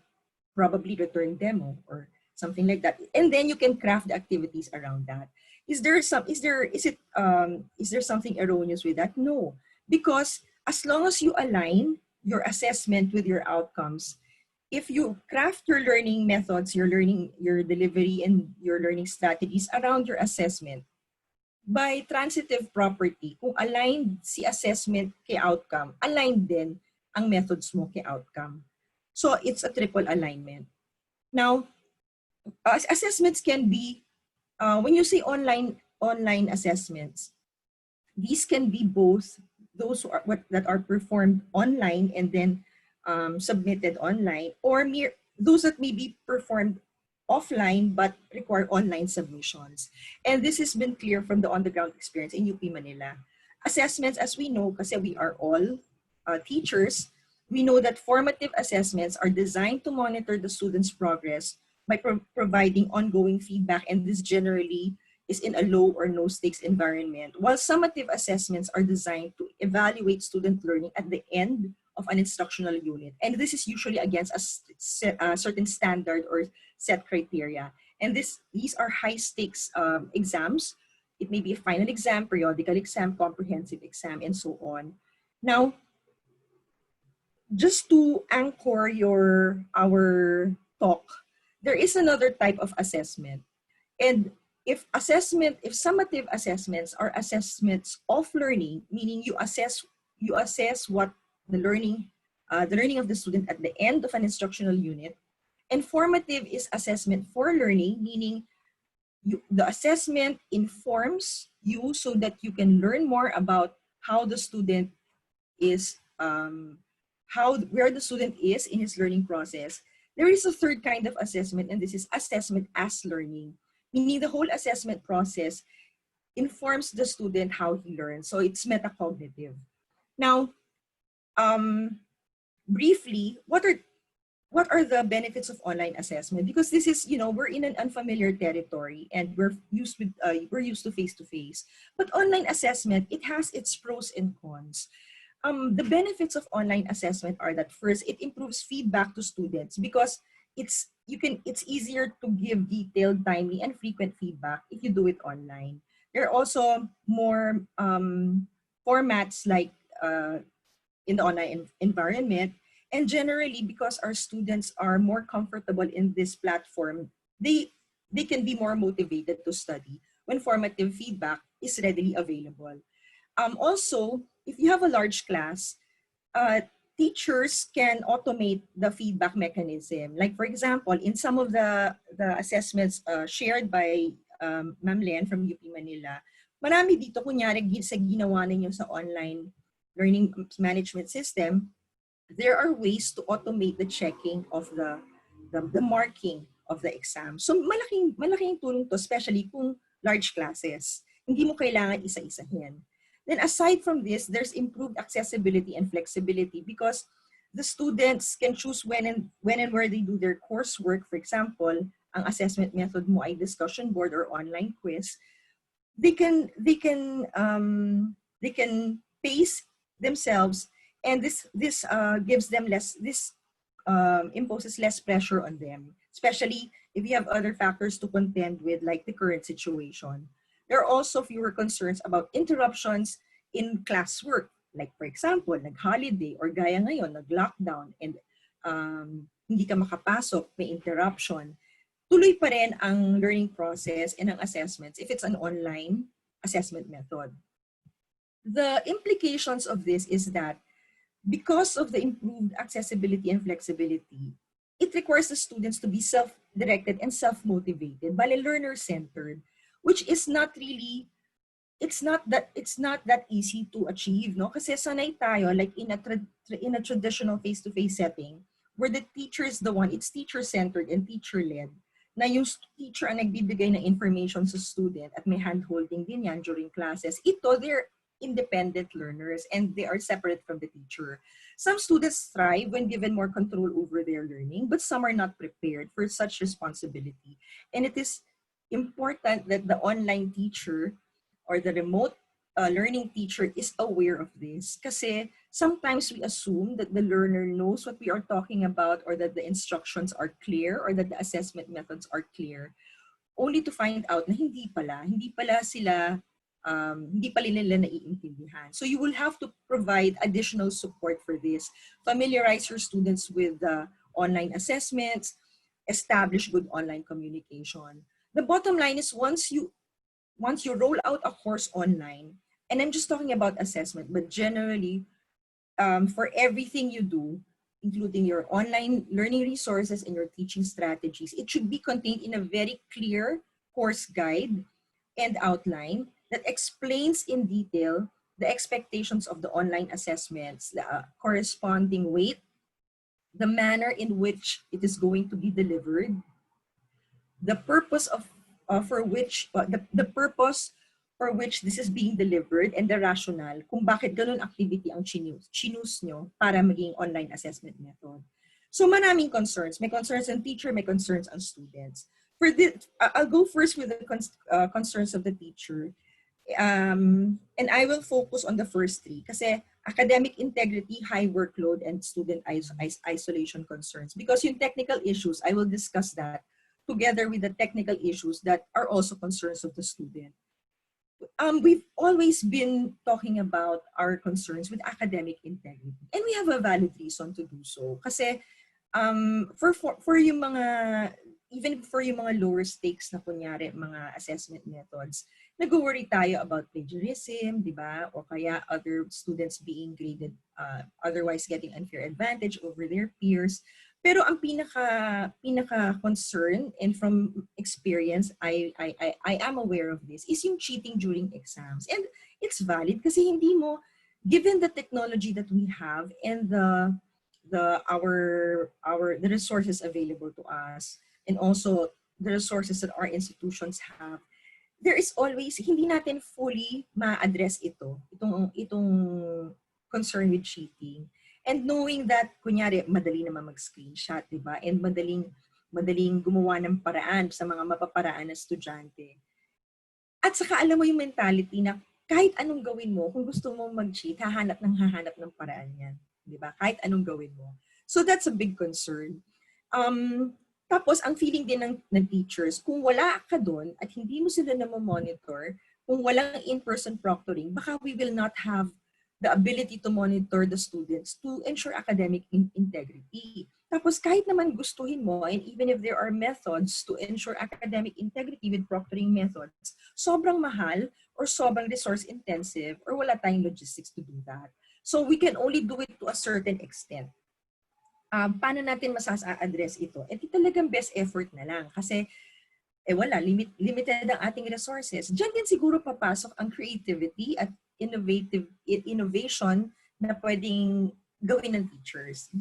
D: probably return demo or something like that. And then you can craft the activities around that. Is there something erroneous with that? No, because as long as you align your assessment with your outcomes, if you craft your learning methods, your delivery and your learning strategies around your assessment, by transitive property, kung aligned si assessment kay outcome, aligned din ang methods mo kay outcome. So it's a triple alignment. Now, assessments can be, when you say online assessments, these can be both those that are performed online and then submitted online, or those that may be performed offline but require online submissions. And this has been clear from the on-the-ground experience in UP Manila. Assessments, as we know, kasi we are all teachers, we know that formative assessments are designed to monitor the students' progress by providing ongoing feedback, and this generally is in a low or no stakes environment, while summative assessments are designed to evaluate student learning at the end of an instructional unit. And this is usually against a certain standard or set criteria. And these are high stakes exams. It may be a final exam, periodical exam, comprehensive exam, and so on. Now, just to anchor our talk, there is another type of assessment. And if summative assessments are assessments of learning, meaning you assess what the learning of the student at the end of an instructional unit, and formative is assessment for learning, meaning the assessment informs you so that you can learn more about how the student is, where the student is in his learning process. There is a third kind of assessment, and this is assessment as learning, meaning the whole assessment process informs the student how he learns. So it's metacognitive. Now, briefly, what are the benefits of online assessment? Because this is, we're in an unfamiliar territory and we're used to face-to-face. But online assessment, it has its pros and cons. The benefits of online assessment are that first, it improves feedback to students because it's easier to give detailed, timely, and frequent feedback if you do it online. There are also more formats like in the online environment, and generally because our students are more comfortable in this platform, they can be more motivated to study when formative feedback is readily available. Also, if you have a large class, teachers can automate the feedback mechanism. Like for example, in some of the assessments shared by Ma'am Len from UP Manila, marami dito kunyari sa ginawa ninyo sa online learning management system, there are ways to automate the checking of the marking of the exam. So malaking tulong to, especially kung large classes. Hindi mo kailangan isa-isahin. Then aside from this, there's improved accessibility and flexibility because the students can choose when and where they do their coursework. For example, ang assessment method mo ay discussion board or online quiz. They can pace themselves, and this gives them imposes less pressure on them, especially if you have other factors to contend with, like the current situation. There are also fewer concerns about interruptions in classwork. Like for example, nag-holiday or gaya ngayon, nag-lockdown and hindi ka makapasok, may interruption. Tuloy pa rin ang learning process and ang assessments if it's an online assessment method. The implications of this is that because of the improved accessibility and flexibility, it requires the students to be self-directed and self-motivated, bale learner-centered, which is not really, it's not that easy to achieve, no? Kasi sanay tayo, like in a traditional face-to-face setting, where the teacher is the one, it's teacher-centered and teacher-led, na yung teacher ang nagbibigay ng information sa student at may hand-holding din yan during classes. Ito, they're independent learners and they are separate from the teacher. Some students thrive when given more control over their learning, but some are not prepared for such responsibility. And it is important that the online teacher or the remote learning teacher is aware of this. Kasi sometimes we assume that the learner knows what we are talking about, or that the instructions are clear, or that the assessment methods are clear, only to find out na hindi pala sila, hindi pala nila naiintindihan. So you will have to provide additional support for this. Familiarize your students with online assessments, establish good online communication. The bottom line is once you roll out a course online, and I'm just talking about assessment, but generally for everything you do, including your online learning resources and your teaching strategies, it should be contained in a very clear course guide and outline that explains in detail the expectations of the online assessments, the corresponding weight, the manner in which it is going to be delivered, the purpose the purpose for which this is being delivered, and the rationale kung bakit ganun activity ang choose nyo para maging online assessment method. So maraming concerns. May concerns on teacher, may concerns on students. For this, I'll go first with the concerns of the teacher. And I will focus on the first three kasi academic integrity, high workload, and student isolation concerns. Because yung technical issues, I will discuss that together with the technical issues that are also concerns of the student. We've always been talking about our concerns with academic integrity, and we have a valid reason to do so. Kasi for yung mga, even for yung mga lower stakes na kunyari mga assessment methods, nag-worry tayo about plagiarism, di ba? O kaya other students being graded, otherwise getting unfair advantage over their peers. Pero ang pinaka concern, and from experience, I am aware of this, is yung cheating during exams. And it's valid kasi hindi mo, given the technology that we have and the resources available to us, and also the resources that our institutions have, there is always, hindi natin fully ma-address itong concern with cheating. And knowing that, kunyari, madali naman mag-screenshot, di ba? And madaling gumawa ng paraan sa mga mapaparaan na estudyante. At saka alam mo yung mentality na kahit anong gawin mo, kung gusto mo mag-cheat, hahanap ng paraan yan. Di ba? Kahit anong gawin mo. So that's a big concern. Tapos, ang feeling din ng teachers, kung wala ka doon at hindi mo sila na monitor, kung walang in-person proctoring, baka we will not have the ability to monitor the students to ensure academic integrity. Tapos kahit naman gustuhin mo, and even if there are methods to ensure academic integrity with proctoring methods, sobrang mahal or sobrang resource intensive or wala tayong logistics to do that. So we can only do it to a certain extent. Paano natin masasa-address ito? Ito talagang best effort na lang kasi wala, limited ang ating resources. Diyan din siguro papasok ang creativity at innovation na pwedeng gawin ng teachers.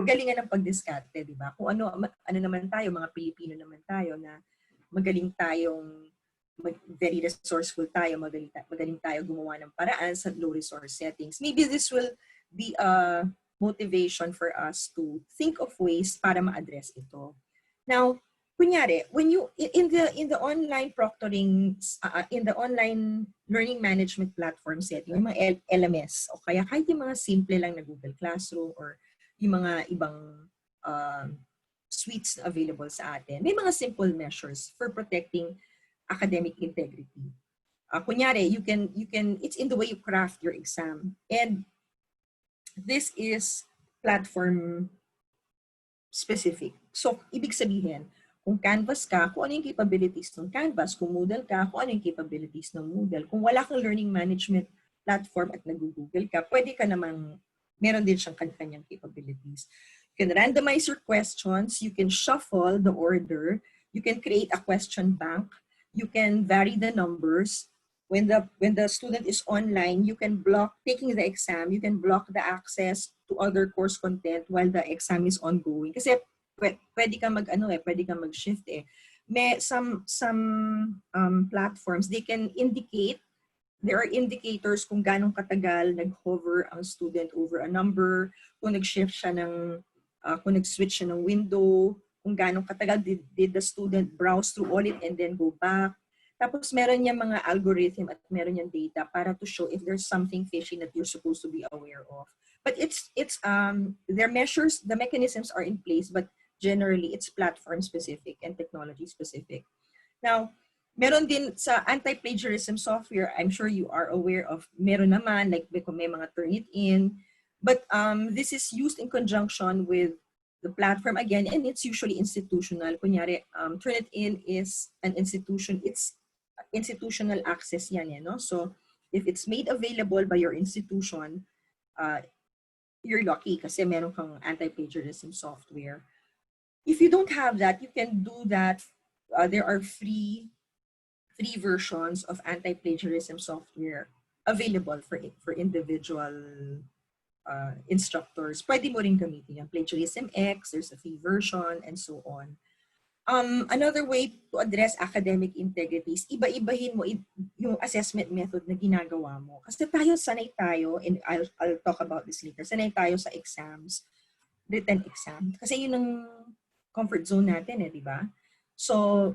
D: Galingan ng pagdiskarte, di ba? Kung ano naman tayo, mga Pilipino naman tayo na magaling tayong, very resourceful tayo, magaling tayo gumawa ng paraan sa low resource settings. Maybe this will be a motivation for us to think of ways para ma-address ito. Now, kunyari, when you in the online proctoring, in the online learning management platform setting, yung mga LMS, o kaya kahit yung mga simple lang na Google Classroom or yung mga ibang suites na available sa atin, may mga simple measures for protecting academic integrity. Kunyari, you can it's in the way you craft your exam, and this is platform specific. So, ibig sabihin, kung Canvas ka, kung ano yung capabilities ng Canvas. Kung Moodle ka, kung ano yung capabilities ng Moodle. Kung wala kang learning management platform at nag-Google ka, pwede ka namang, meron din siyang kanyang capabilities. You can randomize your questions. You can shuffle the order. You can create a question bank. You can vary the numbers. When the student is online, you can block, taking the exam, you can block the access to other course content while the exam is ongoing. Kasi pwede ka mag-shift eh. May some platforms, they can indicate, there are indicators kung ganong katagal nag-hover ang student over a number, kung nag-shift siya kung nag-switch siya ng window, kung ganong katagal did the student browse through all it and then go back. Tapos meron niya mga algorithm at meron niyang data para to show if there's something fishy that you're supposed to be aware of. But their measures, the mechanisms are in place, but generally it's platform specific and technology specific. Now, meron din sa anti-plagiarism software, I'm sure you are aware of, meron naman, like may mga Turnitin. But this is used in conjunction with the platform again, and it's usually institutional. Kunyari, Turnitin is an institution, it's institutional access yan, no? So, if it's made available by your institution, you're lucky kasi meron kang anti-plagiarism software. If you don't have that, you can do that. There are free versions of anti-plagiarism software available for individual instructors. Pwede mo rin gamitin yung Plagiarism X, there's a free version, and so on. Another way to address academic integrity is iba-ibahin mo yung assessment method na ginagawa mo. Kasi sanay tayo, and I'll talk about this later, sanay tayo sa exams, written exam. Kasi yun ang comfort zone natin, di ba? So,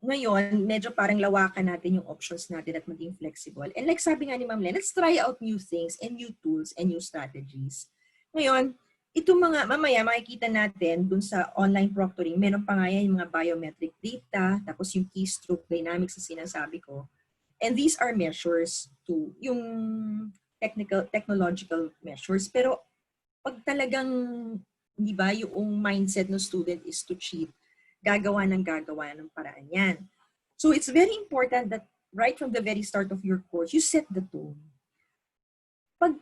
D: ngayon, medyo parang lawakan natin yung options natin at maging flexible. And like sabi nga ni Ma'am Len, let's try out new things and new tools and new strategies. Ngayon, itong mga, mamaya makikita natin dun sa online proctoring, meron pa nga yan yung mga biometric data, tapos yung keystroke dynamics na sinasabi ko. And these are measures to yung technological measures. Pero pag talagang, di ba, yung mindset ng student is to cheat, gagawa ng paraan yan. So it's very important that right from the very start of your course, you set the tone. Pag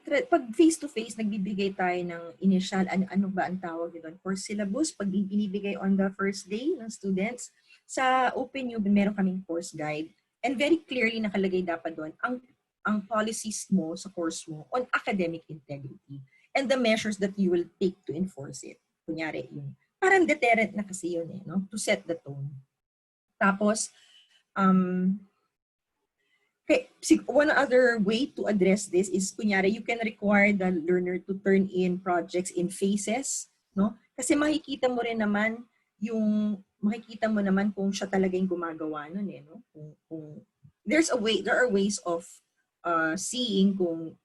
D: face-to-face, nagbibigay tayo ng initial, ano ba ang tawag doon, course syllabus, pag binibigay on the first day ng students, sa OpenU, meron kaming course guide. And very clearly nakalagay dapat doon ang policies mo sa course mo on academic integrity and the measures that you will take to enforce it. Kunyari, yung parang deterrent na kasi yun no? To set the tone. Tapos, one other way to address this is, kunyari, you can require the learner to turn in projects in phases, no? Kasi makikita mo naman kung siya talaga yung gumagawa nun, no? Kung there are ways of seeing kung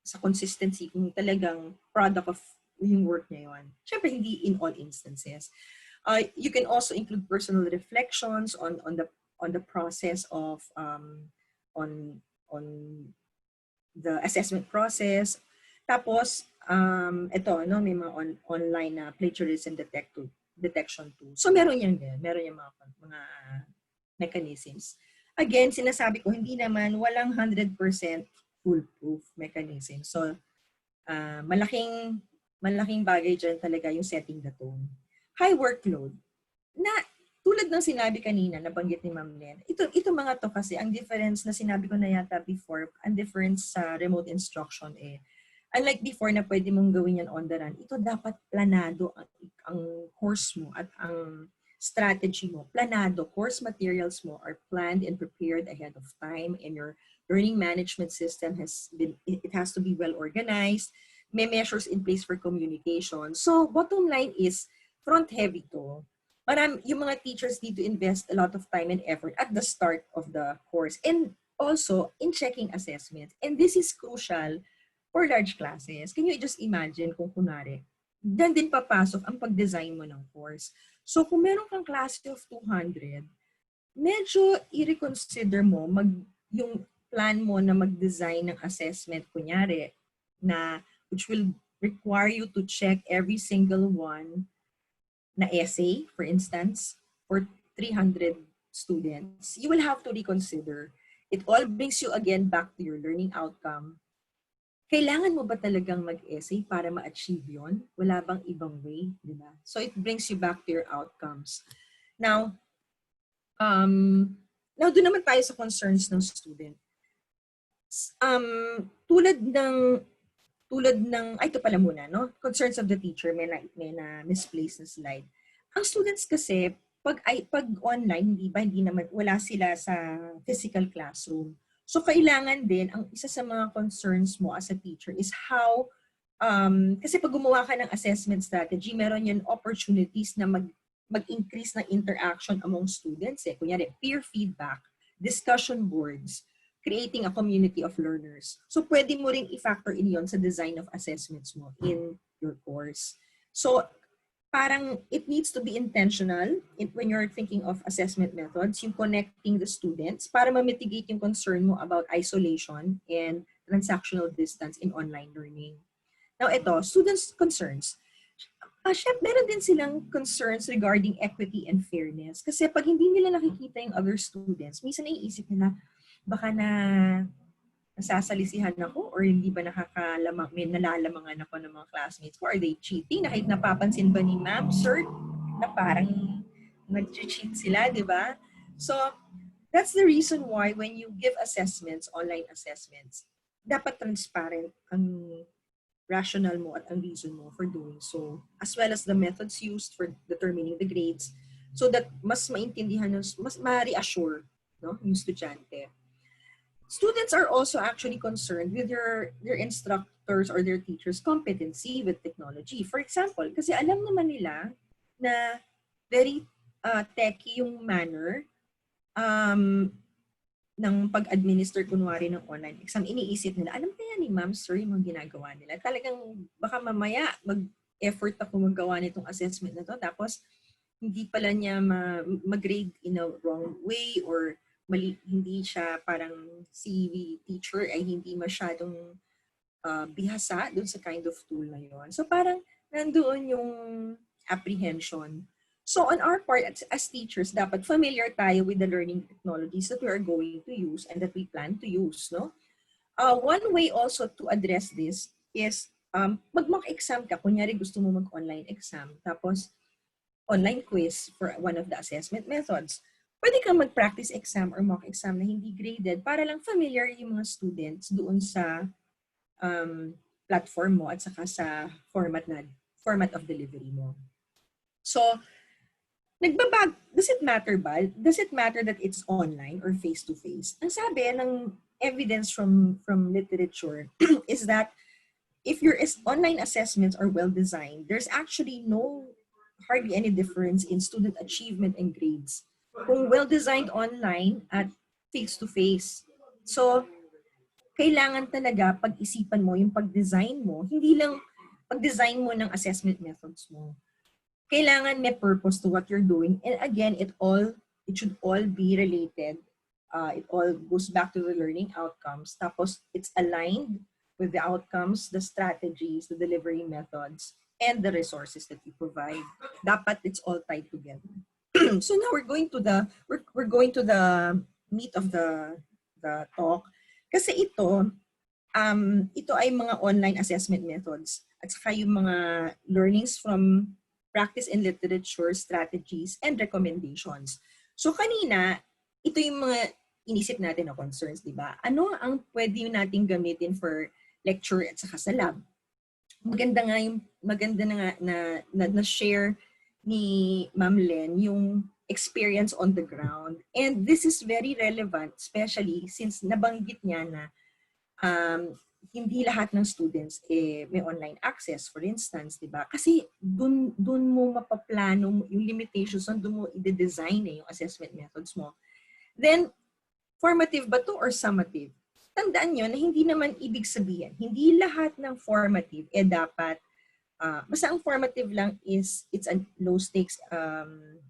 D: sa consistency, kung talagang product of yung work niya yun. Siyempre, hindi in all instances. You can also include personal reflections on the process of on the assessment process. Tapos, ito, no, may mga online na plagiarism detection tool. So, meron yan din. Meron yung mga mechanisms. Again, sinasabi ko, hindi naman walang 100% foolproof mechanism. So, malaking bagay dyan talaga yung setting the tone. High workload. Na tulad ng sinabi kanina, nabanggit ni Ma'am Len, ito mga to kasi, ang difference na sinabi ko na yata before, ang difference sa remote instruction unlike before na pwede mong gawin yan on the run, ito dapat planado ang course mo at ang strategy mo. Planado, course materials mo are planned and prepared ahead of time, and your learning management system has to be well organized. May measures in place for communication. So, bottom line is, front-heavy to. Yung mga teachers need to invest a lot of time and effort at the start of the course and also in checking assessments. And this is crucial for large classes. Can you just imagine kung kunwari, dan din papasok ang pag-design mo ng course. So, kung meron kang class of 200, medyo i-reconsider mo yung plan mo na mag-design ng assessment, kunyari, na which will require you to check every single one na essay, for instance, for 300 students. You will have to reconsider. It all brings you again back to your learning outcome. Kailangan mo ba talagang mag-essay para ma-achieve yun? Wala bang ibang way, di ba? So it brings you back to your outcomes. Now doon naman tayo sa concerns ng student. Tulad ng ito pala muna, no? Concerns of the teacher, may na misplaced na slide. Ang students kasi, pag online, hindi naman, wala sila sa physical classroom. So, kailangan din, ang isa sa mga concerns mo as a teacher is how, kasi pag gumawa ka ng assessment strategy, meron yan opportunities na mag-increase ng interaction among students. Kunyari, peer feedback. discussion boards, creating a community of learners. So pwede mo rin i-factor in yon sa design of assessments mo in your course. So parang it needs to be intentional when you're thinking of assessment methods, yung connecting the students para ma-mitigate yung concern mo about isolation and transactional distance in online learning. Now ito, students' concerns. Chef, meron din silang concerns regarding equity and fairness. Kasi pag hindi nila nakikita yung other students, minsan naiisip nila, baka nasasalisihan ako or hindi ba may nalalamangan ako ng mga classmates ko? Are they cheating? Napapansin ba ni ma'am, sir, na parang nag-cheat sila, di ba? So, that's the reason why when you give assessments, online assessments, dapat transparent ang rational mo at ang reason mo for doing so, as well as the methods used for determining the grades, so that mas maintindihan, mas ma-reassure, no, yung estudyante. Students are also actually concerned with their instructors or their teachers' competency with technology. For example, kasi alam naman nila na very techy yung manner ng pag-administer kunwari ng online exam. Iniisip nila, alam kaya ni ma'am, sir, yung mga ginagawa nila. Talagang baka mamaya mag-effort ako magawa nitong assessment na to, tapos hindi pala niya mag-grade in a wrong way or hindi siya parang si teacher ay hindi masyadong bihasa dun sa kind of tool na yon. So parang nandoon yung apprehension. So on our part as teachers, dapat familiar tayo with the learning technologies that we are going to use and that we plan to use. No? One way also to address this is mag-mock exam ka. Kunyari gusto mo mag-online exam. Tapos online quiz for one of the assessment methods. Pwede kang mag-practice exam or mock exam na hindi graded para lang familiar yung mga students doon sa platform mo at saka sa format of delivery mo. So, does it matter ba? Does it matter that it's online or face-to-face? Ang sabi ng evidence from literature is that if your online assessments are well-designed, there's actually hardly any difference in student achievement and grades kung well-designed online at face-to-face. So, kailangan talaga pag-isipan mo yung pag-design mo, hindi lang pag-design mo ng assessment methods mo. Kailangan may purpose to what you're doing. And again, it should all be related. It all goes back to the learning outcomes. Tapos, it's aligned with the outcomes, the strategies, the delivery methods, and the resources that you provide. Dapat it's all tied together. So now we're going to the meat of the talk. Kasi ito ay mga online assessment methods at saka yung mga learnings from practice and literature, strategies, and recommendations. So kanina, ito yung mga inisip natin na concerns, di ba? Ano ang pwede nating gamitin for lecture at saka sa lab? Maganda na share ni Ma'am Len yung experience on the ground. And this is very relevant, especially since nabanggit niya na hindi lahat ng students may online access, for instance, di ba? Kasi dun mo mapaplano yung limitations, dun mo i-design yung assessment methods mo. Then, formative ba to or summative? Tandaan nyo na hindi naman ibig sabihin, hindi lahat ng formative dapat basta ang formative lang is it's a low stakes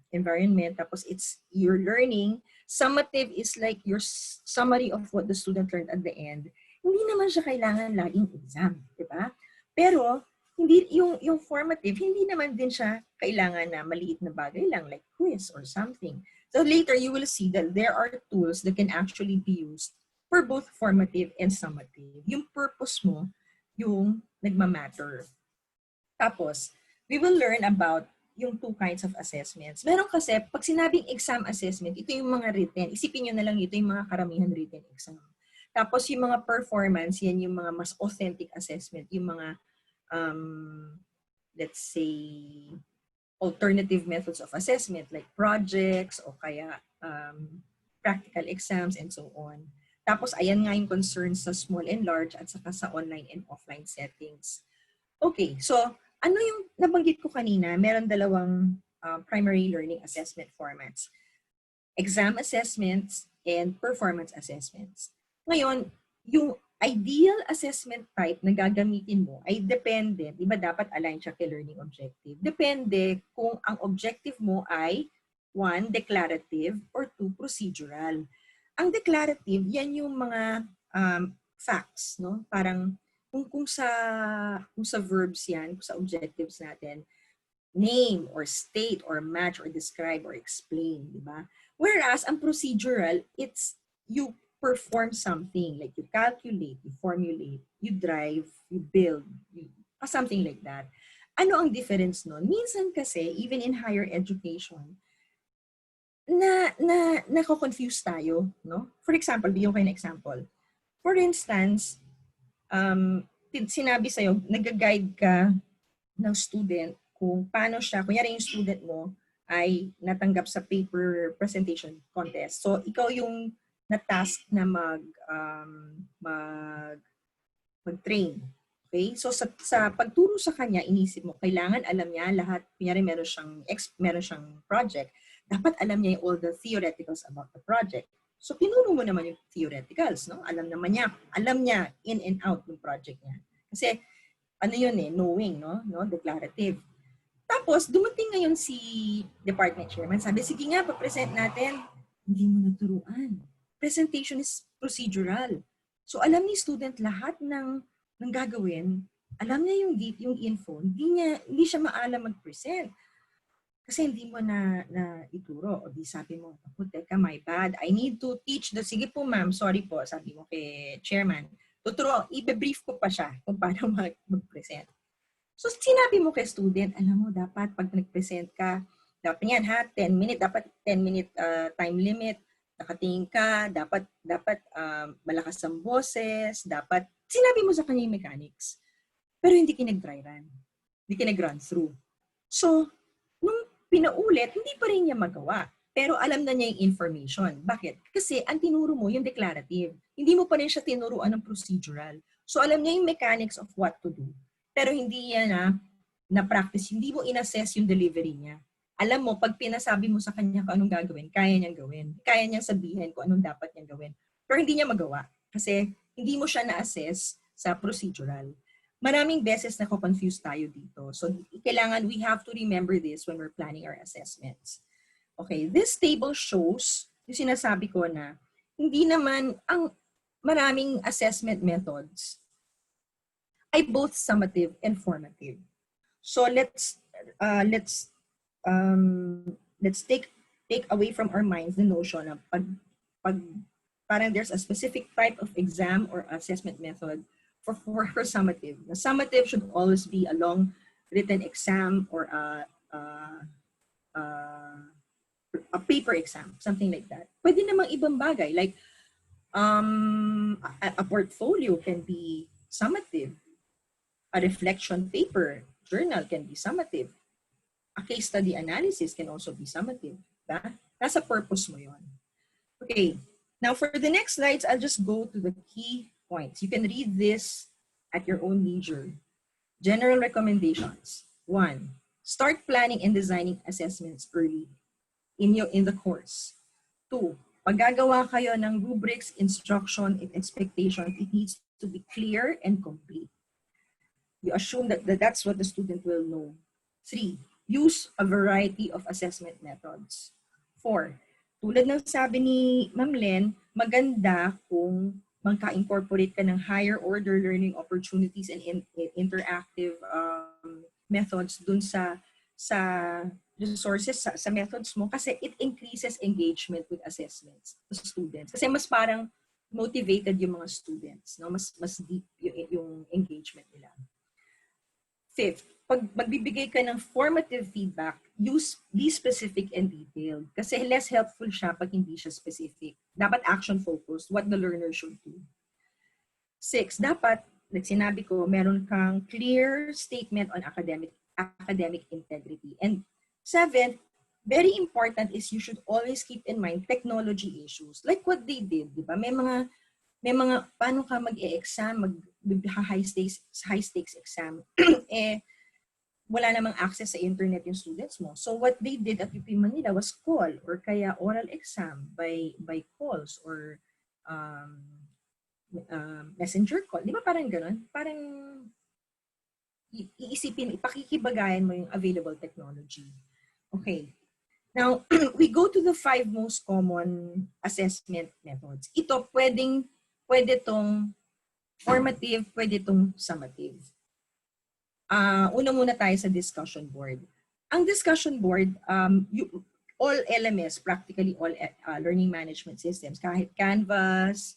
D: environment, tapos it's your learning. Summative is like your summary of what the student learned at the end. Hindi naman siya kailangan laging exam, di ba? Pero hindi yung formative, hindi naman din siya kailangan na maliit na bagay lang like quiz or something. So later you will see that there are tools that can actually be used for both formative and summative. Yung purpose mo, yung nagmamatter. Tapos, we will learn about yung two kinds of assessments. Meron kasi, pag sinabing exam assessment, ito yung mga written. Isipin nyo na lang ito yung mga karamihan written exam. Tapos yung mga performance, yan yung mga mas authentic assessment. Yung mga, let's say, alternative methods of assessment like projects o kaya practical exams and so on. Tapos, ayan nga yung concerns sa small and large at saka sa online and offline settings. Okay, so, ano yung nabanggit ko kanina? Meron dalawang primary learning assessment formats. Exam assessments and performance assessments. Ngayon, yung ideal assessment type na gagamitin mo ay depende, di ba dapat align siya kay learning objective. Depende kung ang objective mo ay 1, declarative or 2, procedural. Ang declarative, yan yung mga facts, no? Parang kung sa verbs yan, kung sa objectives natin, name or state or match or describe or explain, di ba? Whereas ang procedural, it's you perform something, like you calculate, you formulate, you drive, you build, something like that. Ano ang difference nun? Minsan kasi, even in higher education, nako-confuse tayo, no? For example, bigyan ko kayo ng example. For instance, sinabi sa'yo, nag-guide ka ng student kung paano siya, kunyari yung student mo ay natanggap sa paper presentation contest. So, ikaw yung na-task na mag-train. Okay? So, sa pagturo sa kanya, inisip mo, kailangan alam niya lahat, kunyari meron siyang project, dapat alam niya all the theoreticals about the project. So, tinuro mo naman yung theoreticals, no? Alam niya in and out ng project niya. Kasi, ano yun knowing, no? Declarative. Tapos, dumating ngayon si department chairman, sabi, sige nga, papresent natin. Hindi mo naturuan. Presentation is procedural. So, alam ni student lahat ng gagawin, alam niya yung info, hindi siya maalam mag-present. Kasi hindi mo na ituro. O di sabi mo, teka, my bad. I need to teach sige po ma'am, sorry po, sabi mo kay chairman. I-brief ko pa siya kung paano mag-present. So, sinabi mo kay student, alam mo, dapat pag nag-present ka, dapat yan 10 minute, dapat 10 minute time limit, nakatingin ka, dapat malakas ang boses, dapat, sinabi mo sa kanya yung mechanics. Pero hindi ka nag-dry run. Hindi ka nag-run through. So, nung pinaulit, hindi pa rin niya magawa. Pero alam na niya yung information. Bakit? Kasi ang tinuro mo yung declarative. Hindi mo pa rin siya tinuruan ng procedural. So, alam niya yung mechanics of what to do. Pero hindi niya na-practice. Hindi mo in-assess yung delivery niya. Alam mo, pag pinasabi mo sa kanya kung anong gagawin, kaya niyang gawin. Kaya niyang sabihin kung anong dapat niyang gawin. Pero hindi niya magawa. Kasi hindi mo siya na-assess sa procedural. Maraming beses nako-confuse tayo dito. So, kailangan, we have to remember this when we're planning our assessments. Okay, this table shows, yung sinasabi ko na, hindi naman, ang maraming assessment methods ay both summative and formative. So, let's take away from our minds the notion of parang there's a specific type of exam or assessment method for summative. The summative should always be a long written exam or a paper exam, something like that. Pwede namang ibang bagay, like a portfolio can be summative. A reflection paper, journal can be summative. A case study analysis can also be summative. Diba? Nasa purpose mo yon. Okay, now for the next slides, I'll just go to the key points. You can read this at your own leisure. General recommendations. 1, start planning and designing assessments early in the course. 2, pag gagawa kayo ng rubrics, instruction, and expectation, it needs to be clear and complete. You assume that that's what the student will know. 3, use a variety of assessment methods. 4, tulad ng sabi ni Ma'am Len, maganda kung magka-incorporate ka ng higher order learning opportunities and interactive methods dun sa resources, sa methods mo, kasi it increases engagement with assessments sa students. Kasi mas parang motivated yung mga students, no? Mas deep yung engagement nila. 5th, pag magbibigay ka ng formative feedback, be specific and detailed. Kasi less helpful siya pag hindi siya specific. Dapat action-focused, what the learner should do. 6, dapat, like sinabi ko, meron kang clear statement on academic integrity. And 7th, very important is you should always keep in mind technology issues. Like what they did, di ba? May mga paano ka mag-e-exam, high stakes exam. wala namang access sa internet yung students mo. So what they did at UP Manila was call or kaya oral exam by calls or messenger call. Di ba parang ganun? Parang iisipin, ipakikibagayan mo yung available technology. Okay. Now, we go to the 5 most common assessment methods. Ito, pwede tong formative, pwede tong summative. Una muna tayo sa discussion board. Ang discussion board, all LMS, practically all learning management systems, kahit Canvas,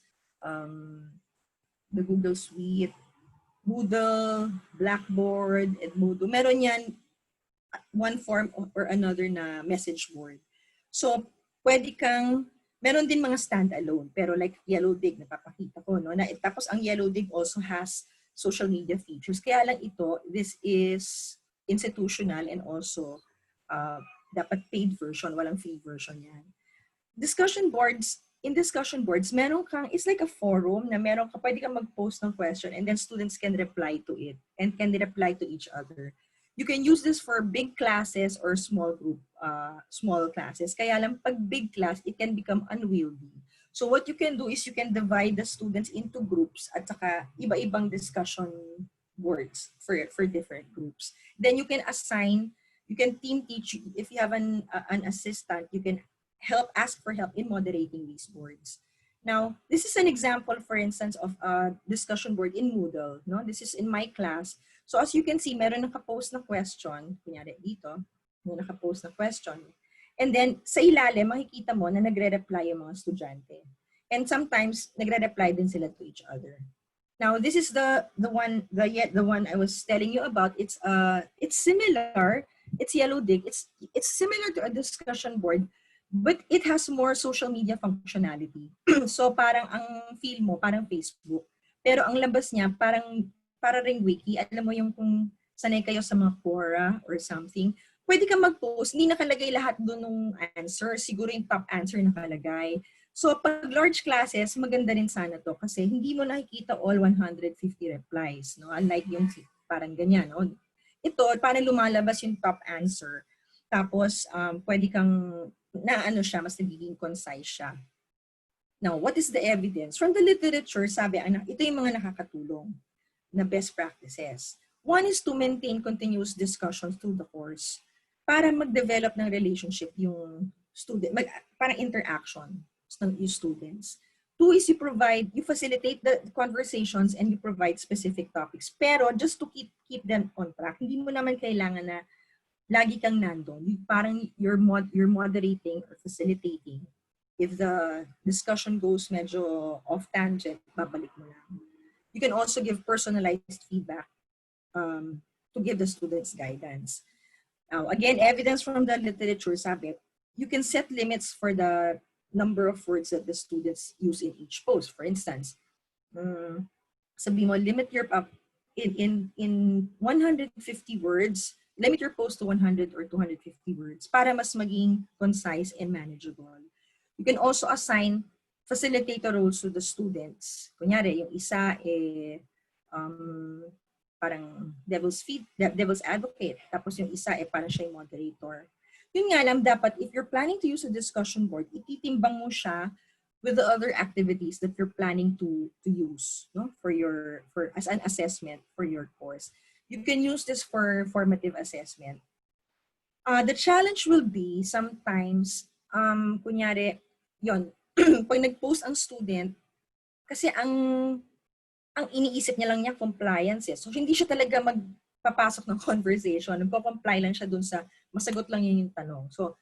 D: the Google Suite, Moodle, Blackboard, Edmodo, meron yan one form or another na message board. So, meron din mga standalone, pero like Yellowdig, napapakita ko, no? Tapos ang Yellowdig also has social media features. Kaya lang ito, this is institutional and also dapat paid version, walang free version yan. In discussion boards, meron kang, it's like a forum na pwede kang mag-post ng question and then students can reply to it and can reply to each other. You can use this for big classes or small classes. Kaya lang, pag big class, it can become unwieldy. So what you can do is you can divide the students into groups at saka iba-ibang discussion boards for different groups. Then you can team teach. If you have an assistant, you can ask for help in moderating these boards. Now, this is an example, for instance, of a discussion board in Moodle. No? This is in my class. So as you can see, meron nakapost na question. Kunyari dito, may nakapost na question. And then, sa ilalim, makikita mo na nagre-reply yung mga estudyante. And sometimes, nagre-reply din sila to each other. Now, this is the one I was telling you about. It's similar. It's Yellowdig. It's similar to a discussion board, but it has more social media functionality. So, parang ang feel mo, parang Facebook. Pero ang labas niya, para ring wiki. Alam mo yung kung sanay kayo sa mga Quora or something, pwede ka mag-post, hindi nakalagay lahat doon ng answer. Siguro yung top answer nakalagay. So, pag large classes, maganda rin sana to kasi hindi mo nakikita all 150 replies. No? Unlike yung parang ganyan. No? Ito, parang lumalabas yung top answer. Tapos, pwede kang, mas nagiging concise siya. Now, what is the evidence? From the literature, sabi, ito yung mga nakakatulong na best practices. One is to maintain continuous discussions through the course para mag-develop ng relationship yung student, parang interaction ng yung students. Two is you facilitate the conversations and you provide specific topics. Pero just to keep them on track, hindi mo naman kailangan na lagi kang nandun. Parang you're moderating or facilitating. If the discussion goes medyo off tangent, babalik mo lang. You can also give personalized feedback to give the students guidance. Now, again, evidence from the literature, sabi, you can set limits for the number of words that the students use in each post. For instance, sabi mo, limit your in 150 words, limit your post to 100 or 250 words para mas maging concise and manageable. You can also assign facilitator roles to the students. Kunyari, yung isa parang devil's advocate. Tapos yung isa parang siya yung moderator. Yun nga lang, dapat if you're planning to use a discussion board, ititimbang mo siya with the other activities that you're planning to use, no? As an assessment for your course. You can use this for formative assessment. The challenge will be sometimes, kunyari, yon pag nag-post ang student, kasi ang iniisip niya lang niya compliance. So, hindi siya talaga magpapasok ng conversation. Nagpo-comply lang siya dun sa masagot lang yung tanong. So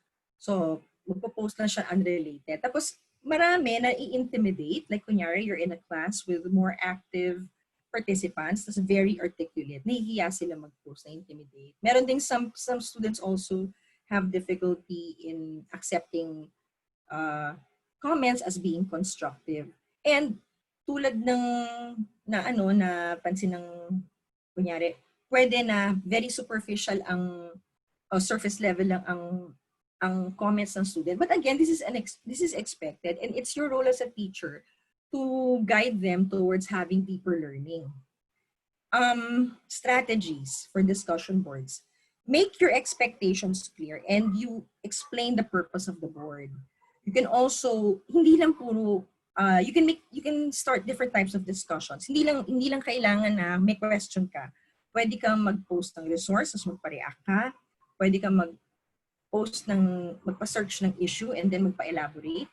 D: magpo-post lang siya unrelated. Tapos, marami na i-intimidate. Like, kunyari, you're in a class with more active participants, that's very articulate. Nahihiya sila mag-post na intimidate. Meron ding some students also have difficulty in accepting comments as being constructive. And tulad ng na pansin ng kunyari, pwede na very superficial surface level lang ang comments ng student. But again, this is expected and it's your role as a teacher to guide them towards having deeper learning. Strategies for discussion boards. make your expectations clear and you explain the purpose of the board. You can also, hindi lang puro, you can start different types of discussions. Hindi lang kailangan na may question ka. Pwede kang mag-post ng resources, magpa-react ka. Pwede kang magpa-search ng issue and then magpa-elaborate.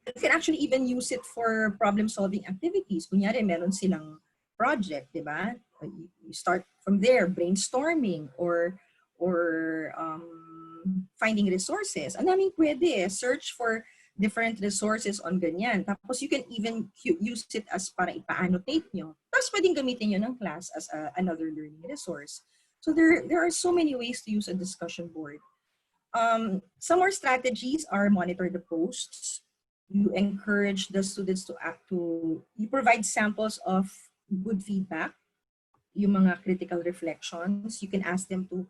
D: You can actually even use it for problem-solving activities. Kunyari, meron silang project, di ba? You start from there, brainstorming or finding resources. Ang daming pwede. Search for different resources on ganyan. Tapos you can even use it as para ipa-annotate nyo. Tapos pwedeng gamitin nyo ng class as another learning resource. So there are so many ways to use a discussion board. Some more strategies are monitor the posts. You encourage the students you provide samples of good feedback, yung mga critical reflections. You can ask them to,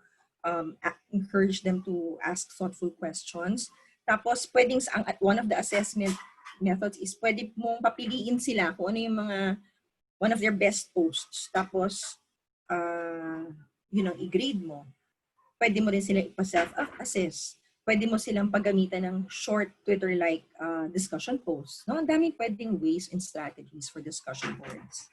D: encourage them to ask thoughtful questions. Tapos, one of the assessment methods is pwede mong papiliin sila kung ano yung one of their best posts. Tapos, i-grade mo. Pwede mo rin sila ipa-self-assess. Pwede mo silang paggamitan ng short Twitter-like discussion posts. No? Ang daming pwedeng ways and strategies for discussion boards.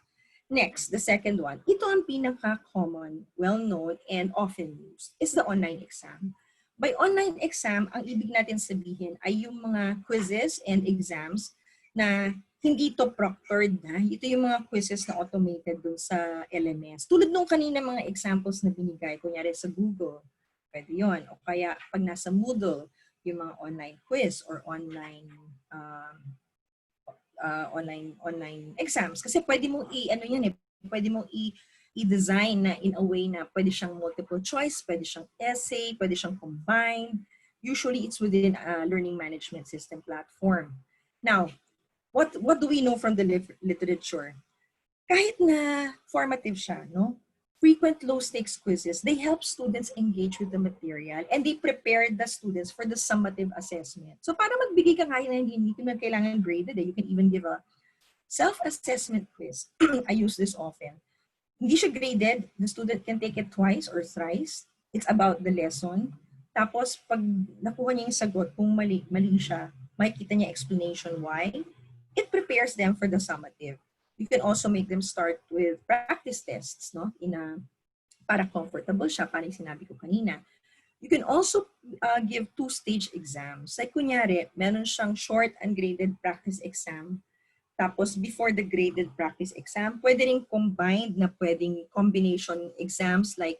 D: Next, the second one. Ito ang pinaka-common, well-known, and often used is the online exam. By online exam, ang ibig natin sabihin ay yung mga quizzes and exams na hindi ito proctored na. Ito yung mga quizzes na automated dun sa LMS. Tulad nung kanina mga examples na binigay, kunyari sa Google. Pwede yun. O kaya pag nasa Moodle, yung mga online quiz or online exams. Kasi pwede mong pwede mong i-design na in a way na pwede siyang multiple choice, pwede siyang essay, pwede siyang combined. Usually it's within a learning management system platform. Now, what do we know from the literature? Kahit na formative siya, no? Frequent low-stakes quizzes, they help students engage with the material and they prepare the students for the summative assessment. So para magbigay ka kaya na hindi na kailangan graded, you can even give a self-assessment quiz. I use this often. Hindi siya graded, the student can take it twice or thrice. It's about the lesson. Tapos pag nakuha niya yung sagot, kung mali siya, makikita niya explanation why. It prepares them for the summative. You can also make them start with practice tests, no? Para comfortable siya, parang sinabi ko kanina. You can also give two-stage exams. Like kunyari, meron siyang short ungraded practice exam. Tapos before the graded practice exam, pwede rin combined na pwedeng combination exams like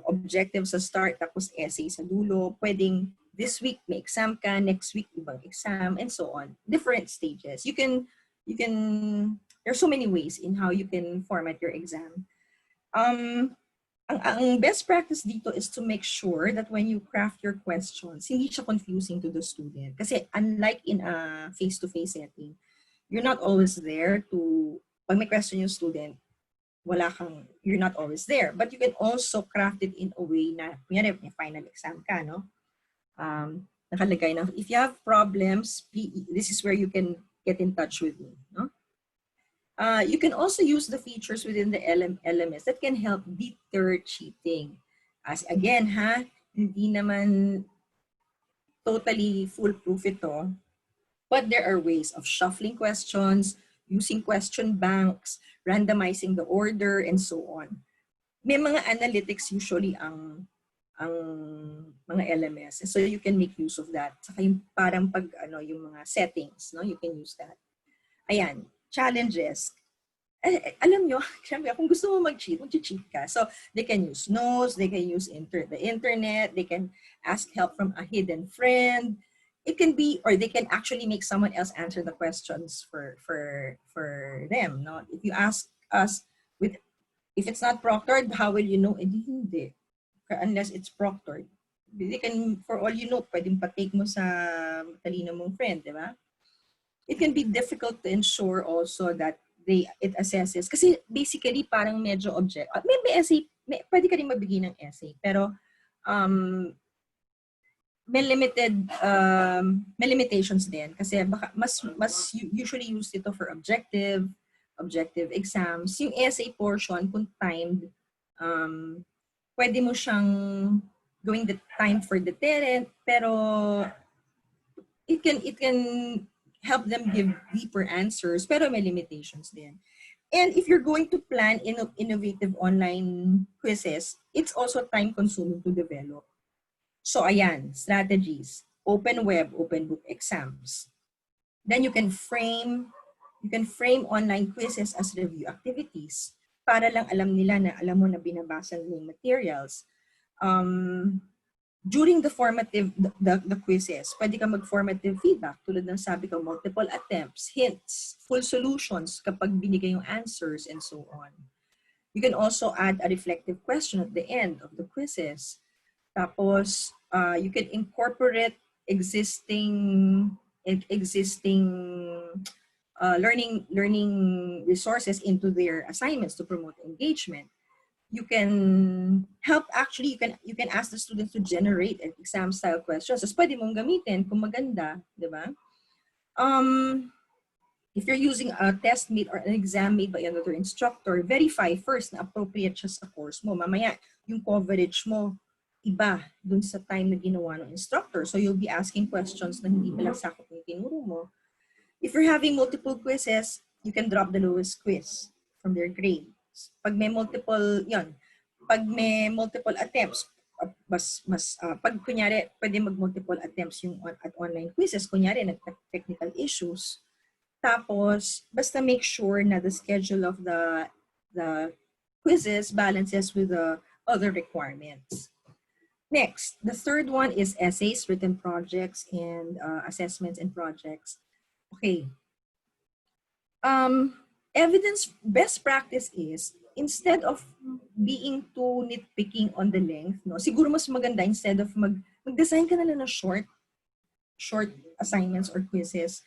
D: objectives sa start, tapos essay sa dulo. Pwedeng this week may exam ka, next week ibang exam, and so on. Different stages. There's so many ways in how you can format your exam. Ang best practice dito is to make sure that when you craft your questions, hindi siya confusing to the student. Kasi unlike in a face-to-face setting, you're not always there to, pag may question yung student, you're not always there. But you can also craft it in a way na, kunyari, may final exam ka, no? Nakalagay na, if you have problems, this is where you can get in touch with me, no? You can also use the features within the LMS that can help deter cheating. As again, hindi naman totally foolproof ito, but there are ways of shuffling questions, using question banks, randomizing the order, and so on. May mga analytics usually ang mga LMS. So you can make use of that. Saka yung parang yung mga settings, no? You can use that. Ayan. Challenges. Alam nyo, kung gusto mo mag-cheat, mag-cheat ka. So, they can use notes, they can use the internet, they can ask help from a hidden friend. It can be, or they can actually make someone else answer the questions for them. No? If you ask us, if it's not proctored, how will you know? Hindi. Unless it's proctored. They can, for all you know, pwedeng pa-take mo sa talino mong friend, di ba? It can be difficult to ensure also that it assesses. Kasi basically, parang medyo maybe essay, pwede ka rin magbigay ng essay. Pero may limitations din. Kasi baka mas usually used ito for objective exams. Yung essay portion, kung timed, Pwede mo siyang going the time for deterrent, pero it can help them give deeper answers, pero may limitations din. And if you're going to plan innovative online quizzes, it's also time-consuming to develop. So ayan, strategies, open web, open book exams. Then you can frame online quizzes as review activities para lang alam nila na alam mo na binabasa nila yung materials. During the quizzes, pwede ka mag-formative feedback tulad ng sabi ko, multiple attempts, hints, full solutions kapag binigay yung answers, and so on. You can also add a reflective question at the end of the quizzes. Tapos, you can incorporate existing learning resources into their assignments to promote engagement. You can help, actually, you can ask the students to generate an exam style questions. So, pwede mong gamitin kung maganda, di ba? If you're using a test made or an exam made by another instructor, verify first na appropriate siya sa course mo. Mamaya, yung coverage mo, iba dun sa time na ginawa ng instructor. So, you'll be asking questions na hindi pala sakop yung tinuro mo. If you're having multiple quizzes, you can drop the lowest quiz from their grade. Pag may multiple attempts, pag kunyari, pwede mag-multiple attempts yung at online quizzes, kunyari, technical issues. Tapos, basta make sure na the schedule of the quizzes balances with the other requirements. Next, the third one is essays, written projects, and assessments and projects. Okay. Best practice is, instead of being too nitpicking on the length, no, siguro mas maganda instead of mag-design ka na lang ng short assignments or quizzes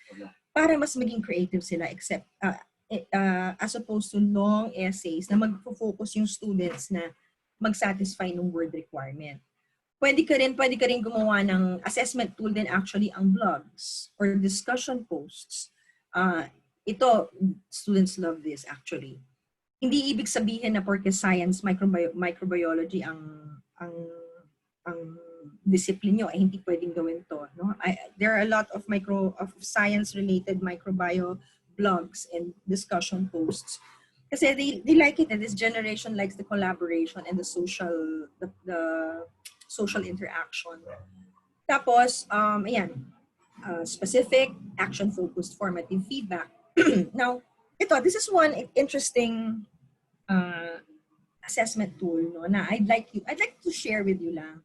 D: para mas maging creative sila, except as opposed to long essays na mag-focus yung students na mag-satisfy ng word requirement. Pwede ka rin gumawa ng assessment tool din, actually, ang blogs or discussion posts. Ito, students love this, actually. Hindi ibig sabihin na porque science, microbiology ang discipline nyo, ay hindi pwedeng gawin to. No? There are a lot of science-related microbio blogs and discussion posts. Kasi they like it, and this generation likes the collaboration and the social interaction. Tapos, ayan, specific, action-focused, formative feedback. Now, this is one interesting assessment tool, no, na I'd like to share with you lang.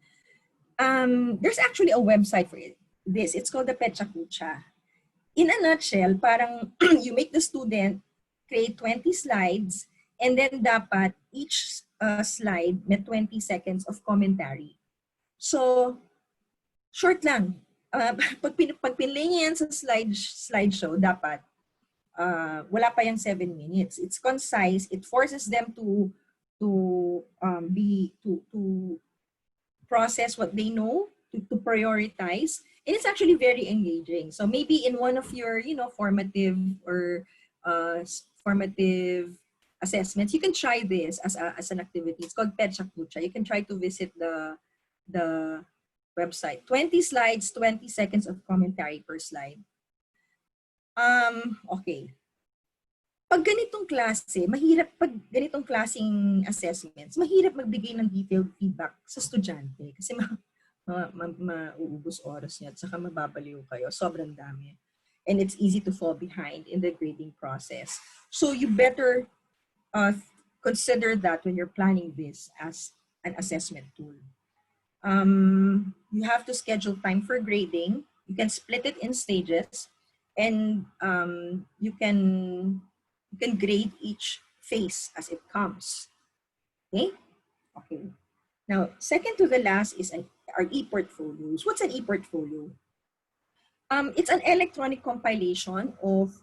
D: There's actually a website for it. It's called the Petsa Kucha. In a nutshell, parang you make the student create 20 slides, and then dapat each slide may 20 seconds of commentary. So, short lang. Pag pinlay niya yan sa slideshow, dapat wala pa yung 7 minutes. It's concise. It forces them to process what they know, to prioritize, and it's actually very engaging. So maybe in one of your, formative assessments, you can try this as an activity. It's called Petsa Kucha. You can try to visit the website. 20 slides, 20 seconds of commentary per slide. Okay. Pag ganitong ganitong klaseng assessments, mahirap magbigay ng detailed feedback sa estudyante kasi mauubos oras niya at saka mababaliw kayo. Sobrang dami. And it's easy to fall behind in the grading process. So you better consider that when you're planning this as an assessment tool. You have to schedule time for grading. You can split it in stages, and you can grade each phase as it comes. Okay? Okay. Now, second to the last is our e-portfolios. What's an e-portfolio? It's an electronic compilation of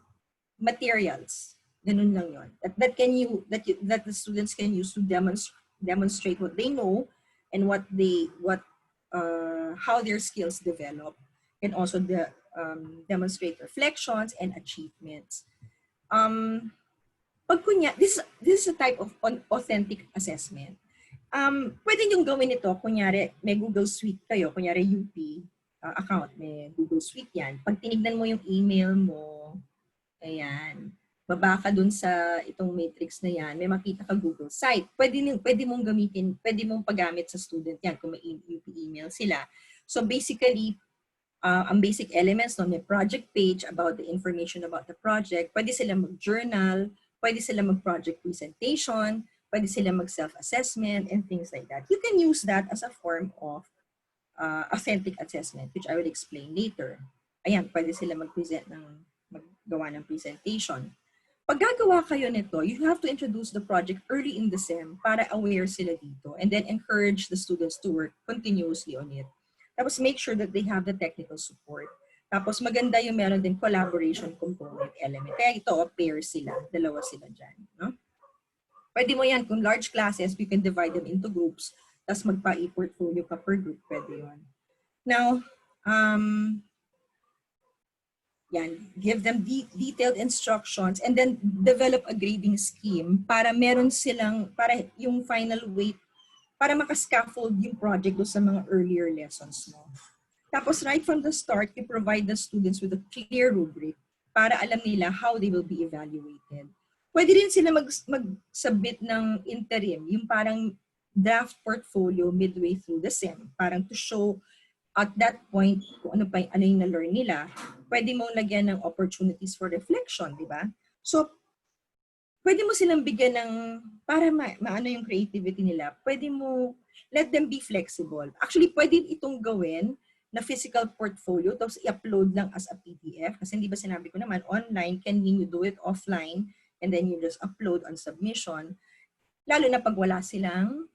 D: materials. Ganun lang yun. That the students can use to demonstrate what they know and how their skills develop, and also demonstrate reflections and achievements. This is a type of authentic assessment. Pwede niyong gawin ito, kunyari, may Google Suite kayo, kunyari UP account, may Google Suite yan. Pag tinignan mo yung email mo, ayan, baba ka dun sa itong matrix na yan, may makita ka Google site. Pwede mong gamitin, pwede mong paggamit sa student yan kung may UP email sila. So basically, ang basic elements, no, may project page about the information about the project. Pwede sila mag-journal, pwede sila mag-project presentation, pwede sila mag-self-assessment and things like that. You can use that as a form of authentic assessment, which I will explain later. Ayan, pwede sila maggawa ng presentation. Pag gagawa kayo nito, you have to introduce the project early in the SEM para aware sila dito and then encourage the students to work continuously on it. Tapos make sure that they have the technical support. Tapos maganda yung meron din collaboration component element. Kaya ito, pair sila, dalawa sila dyan. No? Pwede mo yan, kung large classes, you can divide them into groups, tapos magpa-e-portfolio ka per group, pwede yun. Now, yan, give them detailed instructions and then develop a grading scheme para meron silang, para yung final weight, para makascaffold yung project do sa mga earlier lessons mo. Tapos right from the start, you provide the students with a clear rubric para alam nila how they will be evaluated. Pwede rin sila mag-submit ng interim, yung parang draft portfolio midway through the SEM, parang to show at that point kung ano yung na-learn nila. Pwede mong lagyan ng opportunities for reflection, di ba? So, pwede mo silang bigyan ng, para maano yung creativity nila, pwede mo, let them be flexible. Actually, pwede itong gawin na physical portfolio, tapos i-upload lang as a PDF. Kasi hindi ba sinabi ko naman, online can mean you do it offline, and then you just upload on submission. Lalo na pag wala silang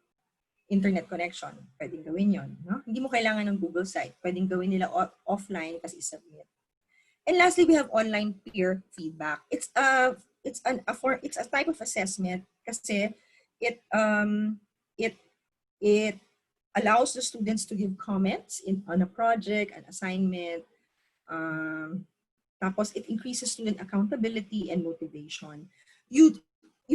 D: internet connection. Pwedeng gawin yon, no? Hindi mo kailangan ng Google site. Pwedeng gawin nila offline kasi submit. And lastly, we have online peer feedback. It's a type of assessment kasi it allows the students to give comments on a project, an assignment. Tapos it increases student accountability and motivation. You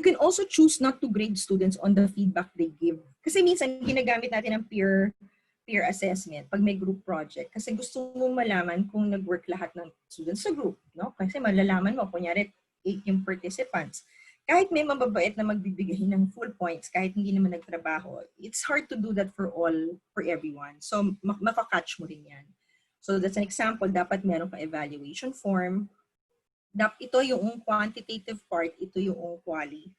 D: can also choose not to grade students on the feedback they give. Kasi minsan ginagamit natin ang peer assessment pag may group project. Kasi gusto mo malaman kung nag-work lahat ng students sa group. No? Kasi malalaman mo, kunyari 8 yung participants. Kahit may mababait na magbibigay ng full points, kahit hindi naman nagtrabaho, it's hard to do that for everyone. So makakatch mo rin yan. So that's an example, dapat meron ka evaluation form. Ito yung quantitative part, ito yung quali.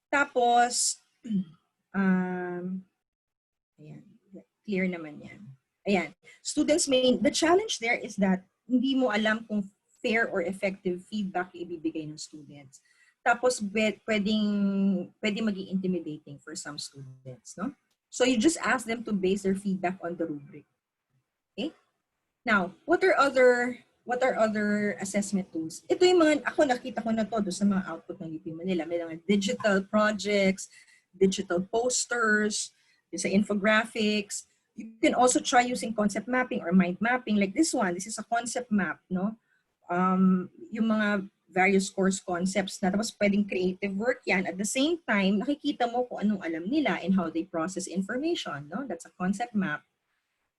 D: Tapos, ayan, clear naman yan. Ayan, students the challenge there is that hindi mo alam kung fair or effective feedback ibibigay ng students. Tapos, pwedeng maging intimidating for some students, no? So you just ask them to base their feedback on the rubric. Okay? Now, what are other assessment tools? Ito yung mga, ako nakita ko na to sa mga output ng UP Manila. May mga digital projects, digital posters, sa infographics. You can also try using concept mapping or mind mapping like this one. This is a concept map, no? Yung mga various course concepts na tapos pwedeng creative work yan. At the same time, nakikita mo kung anong alam nila and how they process information, no? That's a concept map.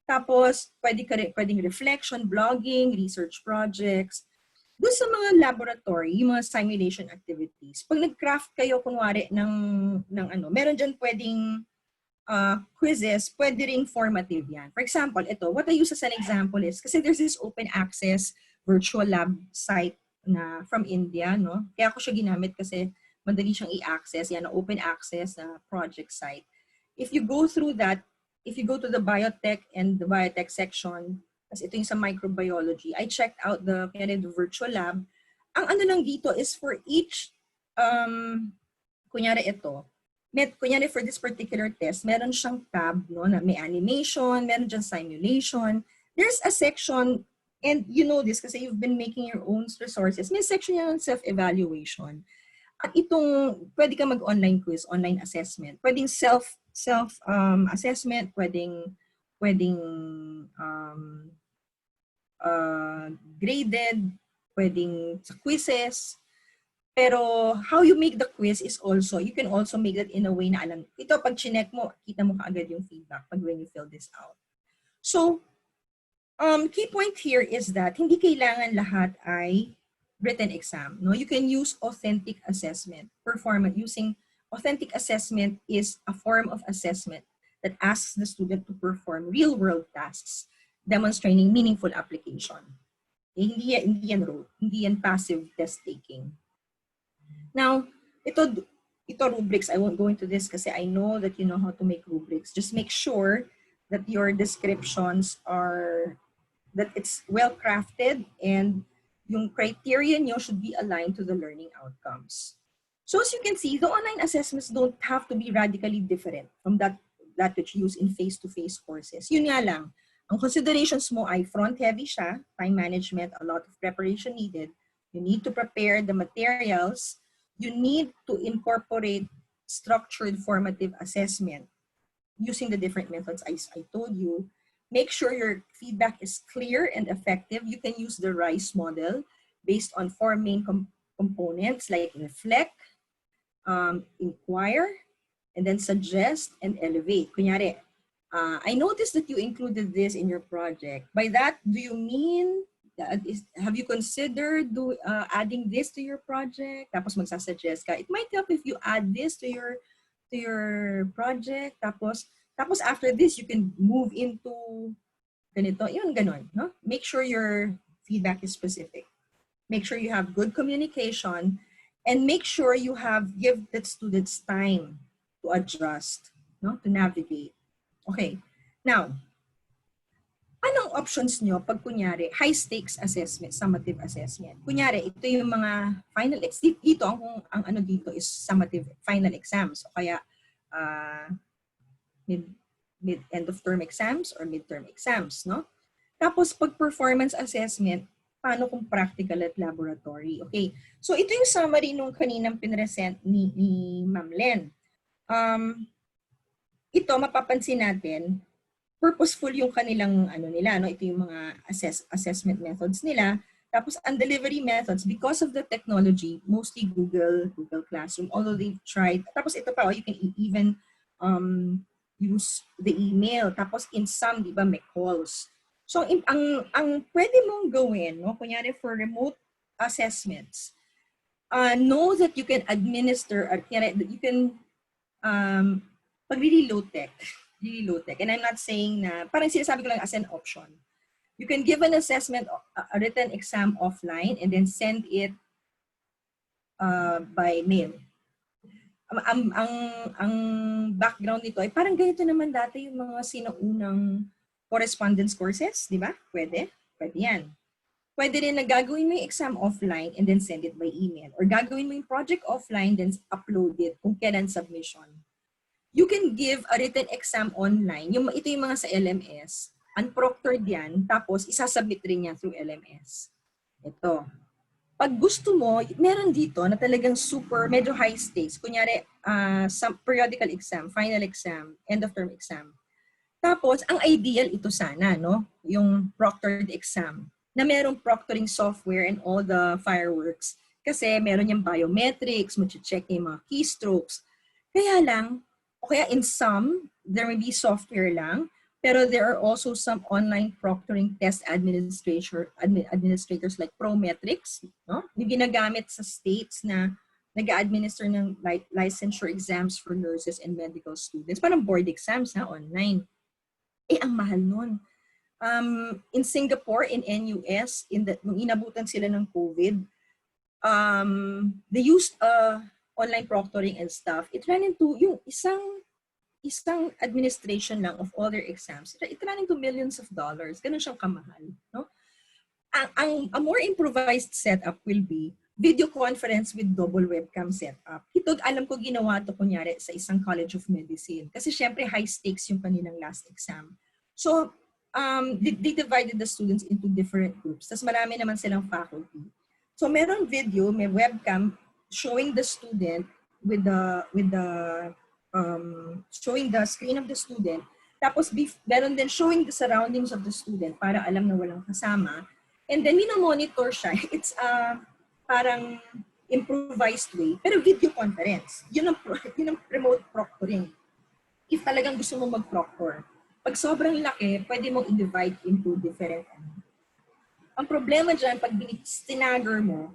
D: Tapos, pwedeng reflection, blogging, research projects. Doon sa mga laboratory, yung mga simulation activities, pag nag-craft kayo, kunwari, meron dyan pwedeng quizzes, pwede ring formative yan. For example, ito, what I use as an example is, kasi there's this open access virtual lab site na from India, no? Kaya ako siya ginamit kasi madali siyang i-access. Yan, open access na project site. If you go through that, if you go to the biotech and the biotech section, as ito yung sa microbiology, I checked out the virtual lab. Ang ano lang dito is for each, kunyari ito, kunyari for this particular test, meron siyang tab, no, na may animation, meron dyan simulation. There's a section, and you know this kasi you've been making your own resources, may section yan on self-evaluation. At itong, pwede ka mag-online quiz, online assessment. Pwedeng self-assessment, pwedeng graded, pwedeng sa quizzes. Pero how you make the quiz is also, you can also make that in a way na alam, ito pag chinek mo, kita mo kaagad yung feedback pag when you fill this out. So, key point here is that hindi kailangan lahat ay written exam. No? You can use authentic assessment. Using authentic assessment is a form of assessment that asks the student to perform real-world tasks, demonstrating meaningful application. Hindi yan passive test taking. Now, ito rubrics, I won't go into this kasi I know that you know how to make rubrics. Just make sure that your descriptions are, that it's well crafted and yung criteria nyo should be aligned to the learning outcomes. So as you can see, the online assessments don't have to be radically different from that which you use in face-to-face courses. Yun nga lang, ang considerations mo ay front-heavy siya, time management, a lot of preparation needed. You need to prepare the materials. You need to incorporate structured formative assessment using the different methods I told you. Make sure your feedback is clear and effective. You can use the RICE model based on 4 main components like reflect, inquire, and then suggest and elevate. Kunyari, I noticed that you included this in your project. By that, do you mean, have you considered adding this to your project? Tapos magsasuggest ka. It might help if you add this to your project. Tapos after this, you can move into ganito. Yun, ganon. No? Make sure your feedback is specific. Make sure you have good communication and make sure you give the students time to adjust, no? To navigate. Okay. Now, anong options nyo pag kunyari high stakes assessment, summative assessment? Kunyari, ito yung mga final exam. Dito, ang ano dito is summative final exams o kaya end of term exams or midterm exams, no? Tapos pag performance assessment, paano kung practical at laboratory? Okay. So ito yung summary nung kaninang pinresent ni Ma'am Len. Ito mapapansin natin, purposeful yung kanilang ano nila, no? Ito yung mga assessment methods nila. Tapos ang delivery methods, because of the technology, mostly Google Classroom, although they've tried. Tapos ito pa, you can even use the email. Tapos in some, di ba, may calls. So ang pwede mong gawin, no? Kunyari for remote assessments, know that you can administer, or that you can pag really low tech. And I'm not saying na, parang sinasabi ko lang as an option. You can give an assessment, a written exam offline and then send it by mail. Ang background nito ay parang ganito naman dati yung mga sinaunang correspondence courses, di ba? Pwede yan. Pwede rin na gagawin mo yung exam offline and then send it by email. Or gagawin mo yung project offline then upload it kung kailan submission. You can give a written exam online. Ito yung mga sa LMS. Unproctored yan. Tapos, isasubmit rin yan through LMS. Ito. Pag gusto mo, meron dito na talagang medyo high stakes. Kunyari, some periodical exam, final exam, end of term exam. Tapos, ang ideal ito sana, no? Yung proctored exam. Na merong proctoring software and all the fireworks. Kasi meron yung biometrics, mag-check yung mga keystrokes. Kaya lang, o kaya in some, there may be software lang, pero there are also some online proctoring test administrators like Prometrics, no? Yung ginagamit sa states na nag-administer ng licensure exams for nurses and medical students. Parang board exams na online. Ang mahal nun. In Singapore, in NUS, nung inabutan sila ng COVID, they used online proctoring and stuff. It ran into yung isang administration lang of all their exams. It ran into millions of dollars. Ganun siyang kamahal. No? A more improvised setup will be video conference with double webcam setup. Ito, alam ko ginawa to kunyari sa isang College of Medicine. Kasi syempre high stakes yung kanilang last exam. So, they divided the students into different groups. Tapos marami naman silang faculty. So, meron video, may webcam, showing the student showing the screen of the student. Tapos meron din showing the surroundings of the student para alam na walang kasama. And then minomonitor siya. It's parang improvised way, pero video conference. Yun ang remote proctoring. If talagang gusto mo mag-proctor, pag sobrang laki, pwede mo i-divide into different. Ang problema dyan, pag tinagger mo,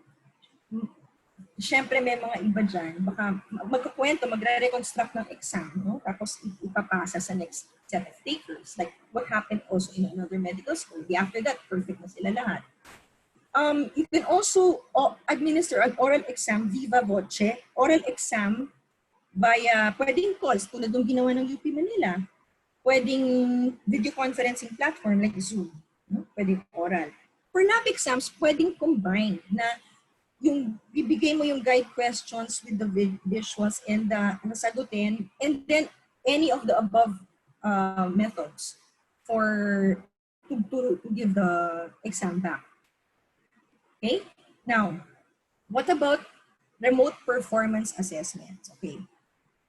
D: syempre may mga iba dyan, baka magkukwento, magre-reconstruct ng exam, no? Tapos ipapasa sa next set of takers. Like what happened also in another medical school. After that, perfect na sila lahat. You can also administer an oral exam viva voce, oral exam via, pwedeng calls, tulad ng ginawa ng UP Manila. Pwedeng video conferencing platform like Zoom. No? Pwedeng oral. For lab exams, pwedeng combine na yung bibigay mo yung guide questions with the visuals and the nasagutin, and then any of the above methods for to give the exam back. Okay? Now, what about remote performance assessments? Okay.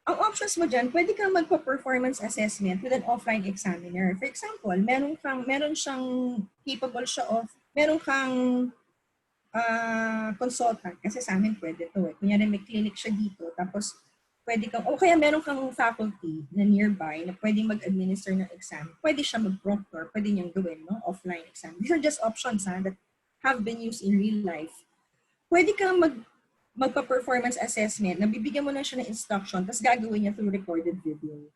D: Ang options mo dyan, pwede kang magpa-performance assessment with an offline examiner. For example, meron siyang capable siya of, meron kang consultant, kasi sa amin pwede to. Kunyari may clinic siya dito, tapos pwede kang, o kaya meron kang faculty na nearby na pwede mag-administer ng exam. Pwede siya mag-proctor, pwede niyang gawin, no? Offline exam. These are just options that have been used in real life. Pwede kang magpa-performance assessment, nabibigyan mo na siya ng instruction, tapos gagawin niya through recorded video.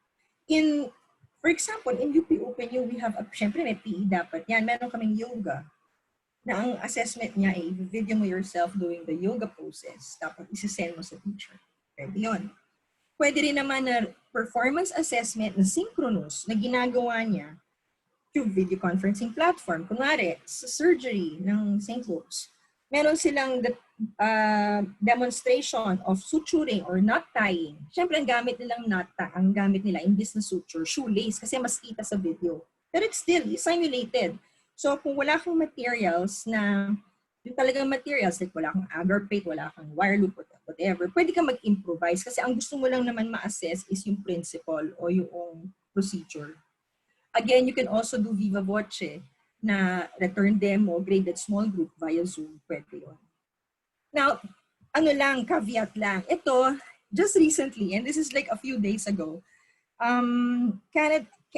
D: For example, in UP Open U, we have, syempre may PE dapat yan, meron kaming yoga, na ang assessment niya ay video mo yourself doing the yoga poses, tapos isi-send mo sa teacher. Pwede yun. Pwede rin naman na performance assessment na synchronous na ginagawa niya through video conferencing platform. Kunwari, sa surgery ng St. Luke's, meron silang demonstration of suturing or knot tying. Siyempre, ang gamit nilang ang gamit nila imbis na suture, shoelace, kasi mas kita sa video. Pero it's still simulated. So, kung wala kang materials na, yung talagang materials, like wala kang agar plate, wala kang wire loop, whatever, pwede ka mag-improvise kasi ang gusto mo lang naman ma-assess is yung principle o yung procedure. Again, you can also do viva voce na return demo, graded small group via Zoom, pwede yun. Now, caveat lang. Ito, just recently, and this is like a few days ago,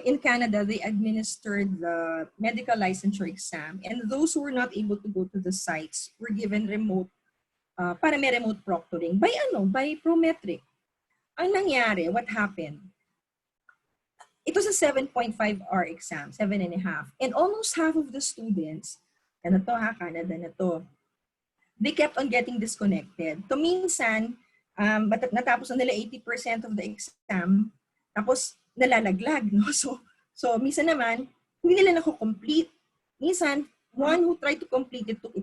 D: in Canada, they administered the medical licensure exam, and those who were not able to go to the sites were given remote, para may remote proctoring. By Prometric. Ang nangyari, what happened? It was a 7.5-hour exam, 7.5. And almost half of the students, Canada na to, they kept on getting disconnected. So minsan, natapos na nila 80% of the exam, tapos nalalaglag, no? So minsan naman, hindi nila nako-complete. Minsan, one who tried to complete it took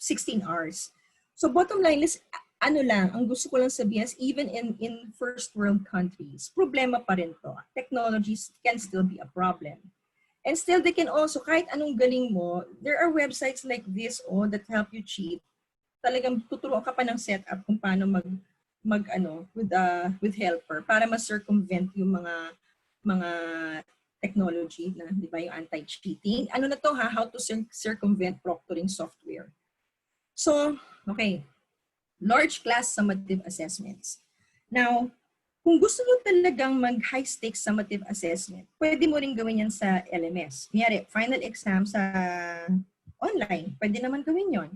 D: 16 hours. So bottom line is, ang gusto ko lang sabihin is even in first world countries, problema pa rin to. Technologies can still be a problem. And still, they can also, kahit anong galing mo, there are websites like this that help you cheat. Talagang tuturuan ka pa ng setup kung paano with helper para ma-circumvent yung mga technology na, di ba, yung anti-cheating. How to circumvent proctoring software. So, okay. Large class summative assessments. Now, kung gusto mo talagang mag-high stakes summative assessment, pwede mo rin gawin yan sa LMS. Kunyari, final exam sa online, pwede naman gawin yon.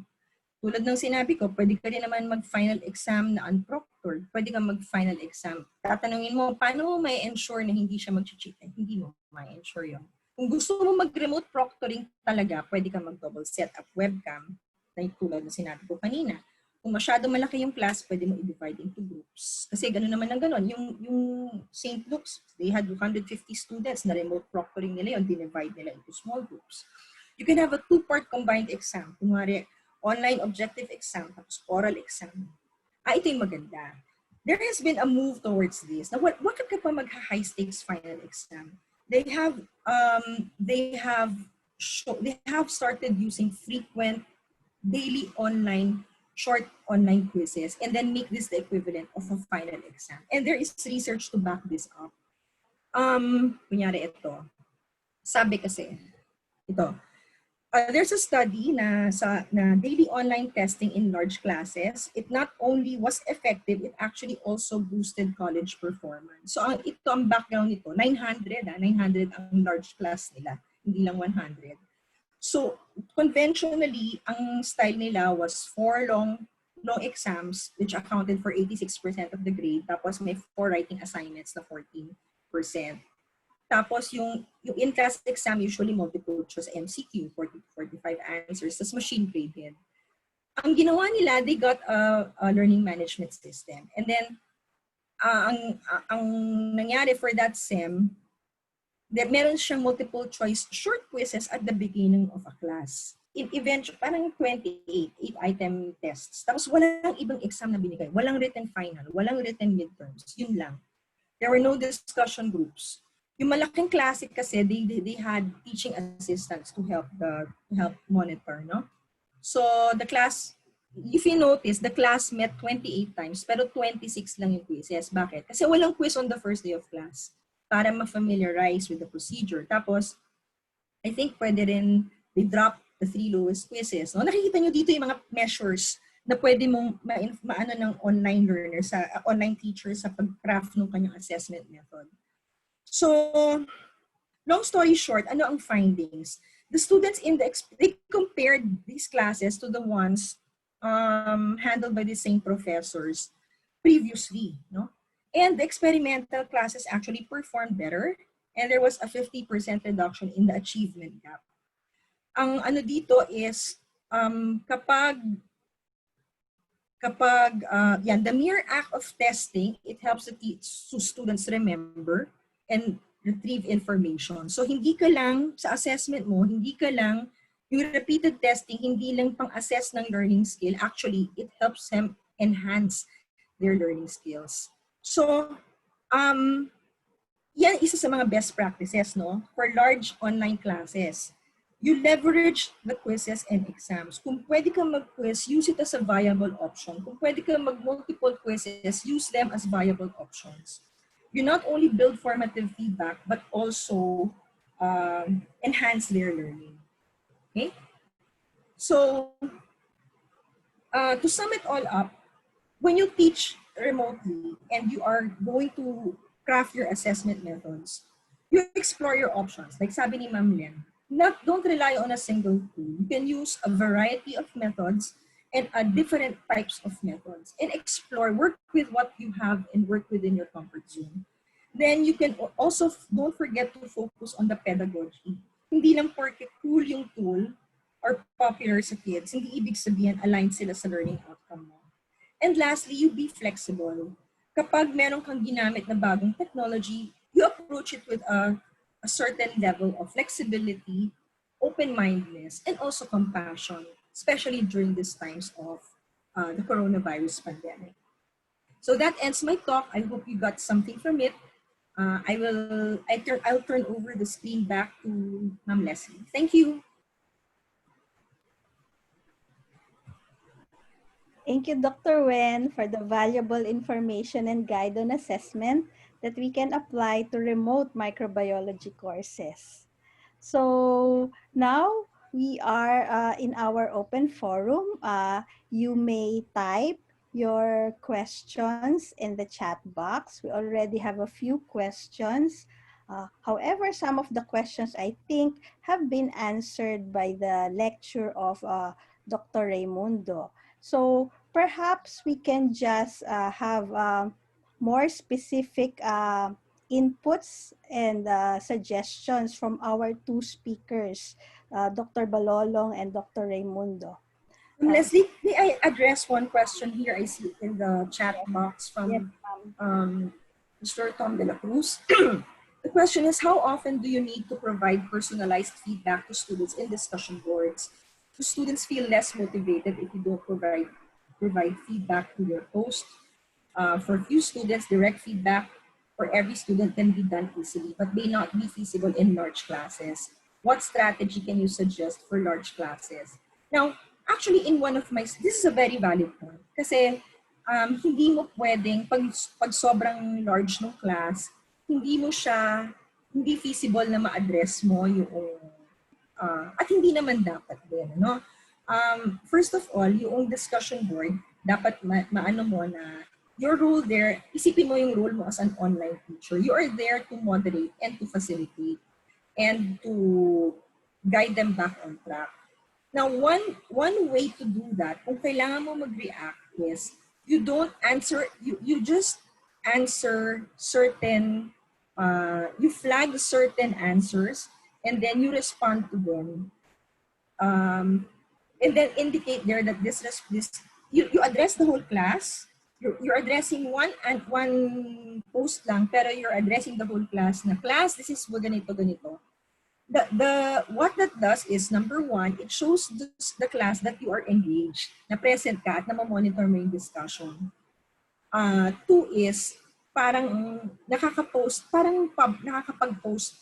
D: Tulad ng sinabi ko, pwede ka rin naman mag-final exam na unproctored. Pwede kang mag-final exam. Tatanungin mo, paano mo may ensure na hindi siya mag-cheat? Hindi mo may ensure yun. Kung gusto mo mag-remote proctoring talaga, pwede kang mag-double setup webcam, na tulad na sinabi ko kanina. Kung masyado malaki yung class, pwede mo i-divide into groups. Kasi gano'n naman ang gano'n. Yung St. Luke's, they had 150 students na remote proctoring nila yun, dinivide nila into small groups. You can have a 2-part combined exam. Kunwari, online objective exam, tapos oral exam. Ito yung maganda. There has been a move towards this. Now, bakit ka pa mag-high stakes final exam? They have started using frequent daily short online quizzes and then make this the equivalent of a final exam. And there is research to back this up. Kunyari ito. Sabi kasi, ito. there's a study na daily online testing in large classes, it not only was effective, it actually also boosted college performance. So ito ang background nito, 900 ang large class nila, hindi lang 100. So conventionally, ang style nila was 4 long exams which accounted for 86% of the grade, tapos may 4 writing assignments na 14%. Tapos yung in-class exam usually multiple choice MCQ, 45 answers, tas machine graded. Ang ginawa nila, they got a learning management system. And then, ang nangyari for that SEM, meron siyang multiple choice short quizzes at the beginning of a class. In event, parang 28 8-item tests. Tapos walang ibang exam na binigay. Walang written final, walang written midterms. Yun lang. There were no discussion groups. Yung malaking klase kasi, they had teaching assistants to help monitor, no? So the class, if you notice, the class met 28 times, pero 26 lang yung quizzes. Bakit? Kasi walang quiz on the first day of class para ma-familiarize with the procedure. Tapos, I think pwede rin, they drop the 3 lowest quizzes. No? Nakikita nyo dito yung mga measures na pwede mong maano ng online learner, online teacher sa pag-craft ng kanyang assessment method. So, long story short, ano ang findings? The students they compared these classes to the ones handled by the same professors previously, no? And the experimental classes actually performed better, and there was a 50% reduction in the achievement gap. Ang ano dito is the mere act of testing, it helps the students remember and retrieve information. So hindi ka lang sa assessment mo, hindi ka lang yung repeated testing, hindi lang pang-assess ng learning skill. Actually, it helps them enhance their learning skills. So, yan isa sa mga best practices, no? For large online classes. You leverage the quizzes and exams. Kung pwede ka mag-quiz, use it as a viable option. Kung pwede ka mag-multiple quizzes, use them as viable options. You not only build formative feedback, but also enhance their learning. Okay? So, to sum it all up, when you teach remotely and you are going to craft your assessment methods, you explore your options. Like sabi ni Ma'am Len, don't rely on a single tool. You can use a variety of methods and different types of methods and explore, work with what you have and work within your comfort zone. Then you can also, don't forget to focus on the pedagogy. Hindi lang porke cool yung tool or popular sa kids, hindi ibig sabihin aligned sila sa learning outcome mo. And lastly, you be flexible. Kapag meron kang ginamit na bagong technology, you approach it with a certain level of flexibility, open-mindedness, and also compassion, especially during these times of the coronavirus pandemic. So that ends my talk. I hope you got something from it. I'll turn over the screen back to Ma'am Leslie. Thank you.
A: Thank you, Dr. Wen, for the valuable information and guide on assessment that we can apply to remote microbiology courses. So now we are in our open forum. You may type your questions in the chat box. We already have a few questions. However, some of the questions I think have been answered by the lecture of Dr. Raimundo. So perhaps we can just have more specific inputs and suggestions from our two speakers, Dr. Balolong and Dr. Raimundo.
D: Leslie, may I address one question here I see in the chat box from Mr. Tom de la Cruz? The question is, how often do you need to provide personalized feedback to students in discussion boards? Do students feel less motivated if you don't provide feedback to your post? For few students, direct feedback for every student can be done easily, but may not be feasible in large classes. What strategy can you suggest for large classes? Now, actually, in one of my, this is a very valid point. Kasi hindi mo pwedeng, pag sobrang large ng class, hindi feasible na ma-address mo At hindi naman dapat din, no? First of all, yung discussion board, dapat maano mo na your role there, isipin mo yung role mo as an online teacher. You are there to moderate and to facilitate and to guide them back on track. Now, one way to do that, kung kailangan mo mag-react is, you don't answer, you just answer certain, you flag certain answers, and then you respond to them. And then indicate there that you address the whole class. You're addressing one post lang, pero you're addressing the whole class. Na class, this is ganito. What that does is, number one, it shows the class that you are engaged, na present ka at na monitor mo yung discussion. Two is, parang nakakapag-post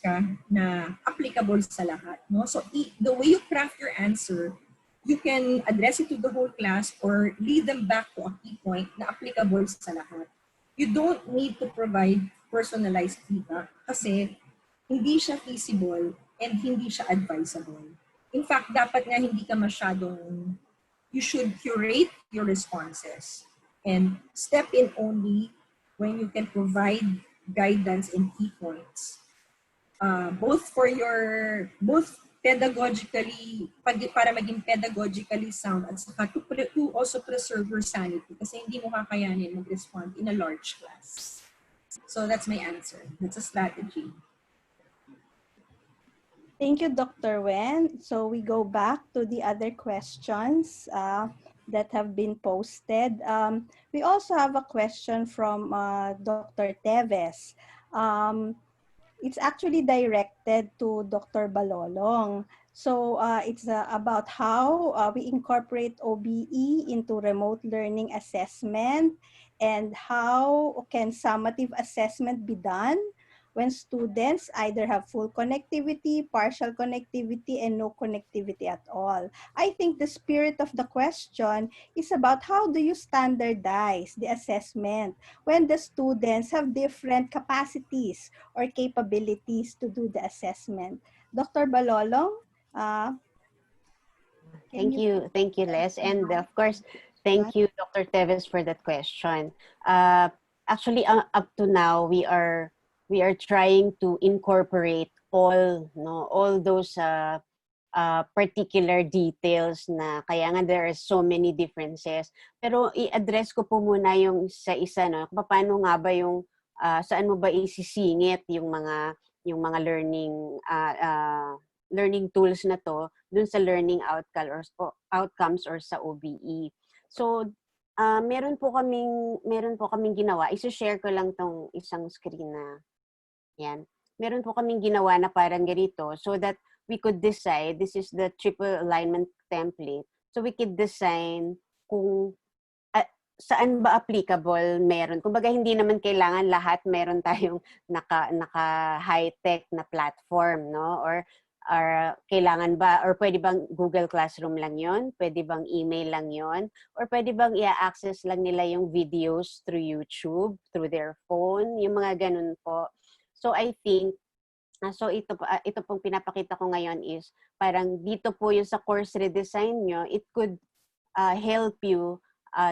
D: ka na applicable sa lahat. No? So the way you craft your answer, you can address it to the whole class or lead them back to a key point na applicable sa lahat. You don't need to provide personalized feedback kasi hindi siya feasible and hindi siya advisable. In fact, dapat nga hindi ka masyadong, you should curate your responses and step in only when you can provide guidance and key points. Both pedagogically, para maging pedagogically sound at saka to also preserve your sanity kasi hindi mo kakayanin mag-respond in a large class. So that's my answer. That's a strategy.
A: Thank you, Dr. Wen. So we go back to the other questions that have been posted. We also have a question from Dr. Teves. It's actually directed to Dr. Balolong. So it's about how we incorporate OBE into remote learning assessment and how can summative assessment be done when students either have full connectivity, partial connectivity, and no connectivity at all. I think the spirit of the question is about how do you standardize the assessment when the students have different capacities or capabilities to do the assessment. Dr. Balolong,
C: Thank you, Les. And of course, thank you, Dr. Teves, for that question. Actually, up to now, we are trying to incorporate all those particular details na kaya nga there are so many differences. Pero i-address ko po muna yung sa isa, no? Paano nga ba yung saan mo ba isisingit yung mga learning tools na to dun sa learning outcomes or sa OBE. So meron po kaming ginawa. I-share ko lang tong isang screen na yan. Meron po kaming ginawa na parang ganito so that we could decide, this is the triple alignment template, so we could design kung saan ba applicable meron. Kumbaga hindi naman kailangan lahat meron tayong naka high-tech na platform, no? Or kailangan ba, or pwede bang Google Classroom lang yon? Pwede bang email lang yon? Or pwede bang i-access lang nila yung videos through YouTube, through their phone? Yung mga ganun po. So I think, so ito pong pinapakita ko ngayon is parang dito po yung sa course redesign nyo, it could help you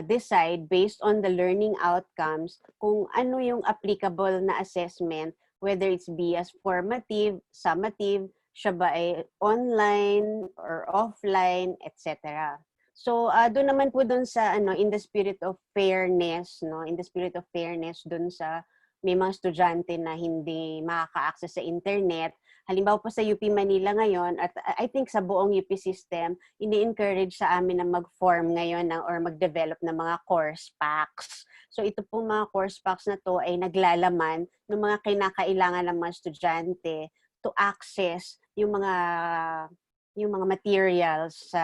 C: decide based on the learning outcomes kung ano yung applicable na assessment, whether it's be as formative, summative, siya ba ay online or offline, etc. So doon naman po doon sa in the spirit of fairness, no, in the spirit of fairness doon sa may mga estudyante na hindi makaka-access sa internet. Halimbawa po sa UP Manila ngayon, at I think sa buong UP system, ini-encourage sa amin na mag-form ngayon or mag-develop ng mga course packs. So ito pong mga course packs na to ay naglalaman ng mga kinakailangan ng mga estudyante to access yung mga materials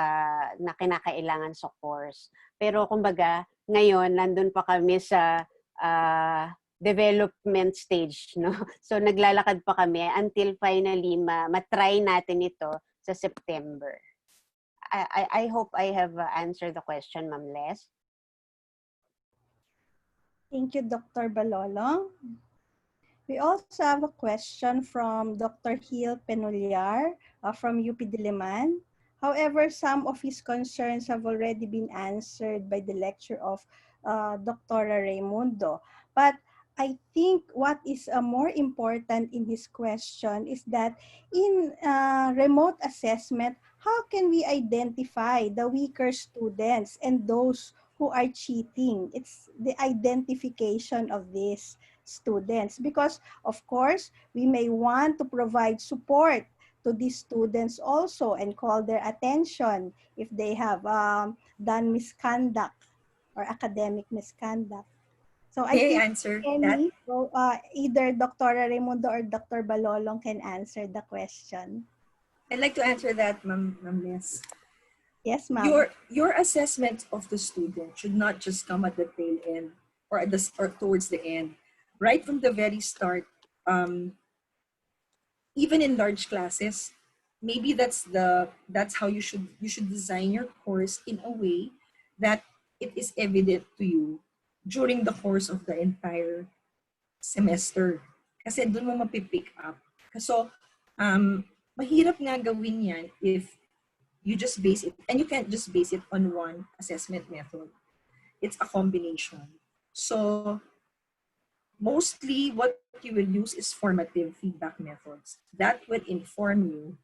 C: na kinakailangan sa course. Pero kumbaga, ngayon, nandun pa kami sa development stage, no? So naglalakad pa kami until finally matry natin ito sa September. I hope I have answered the question, Ma'am Les.
A: Thank you, Dr. Balolong. We also have a question from Dr. Hill Penoliar from UP Diliman. However, some of his concerns have already been answered by the lecture of Dr. Raimundo. But I think what is more important in his question is that in remote assessment, how can we identify the weaker students and those who are cheating? It's the identification of these students, because of course we may want to provide support to these students also and call their attention if they have done misconduct or academic misconduct. So I
D: May I
A: think
D: answer that?
A: any, either Dr. Raimundo or Dr. Balolong can answer the question.
D: I'd like to answer that, Ma'am Les.
A: Yes, ma'am.
D: Your assessment of the student should not just come at the tail end or or towards the end. Right from the very start, even in large classes, maybe that's how you should design your course in a way that it is evident to you during the course of the entire semester. Kasi doon mo mapipick up. So, mahirap nga gawin yan if you just base it, and you can't just base it on one assessment method. It's a combination. So, mostly what you will use is formative feedback methods. That will inform you,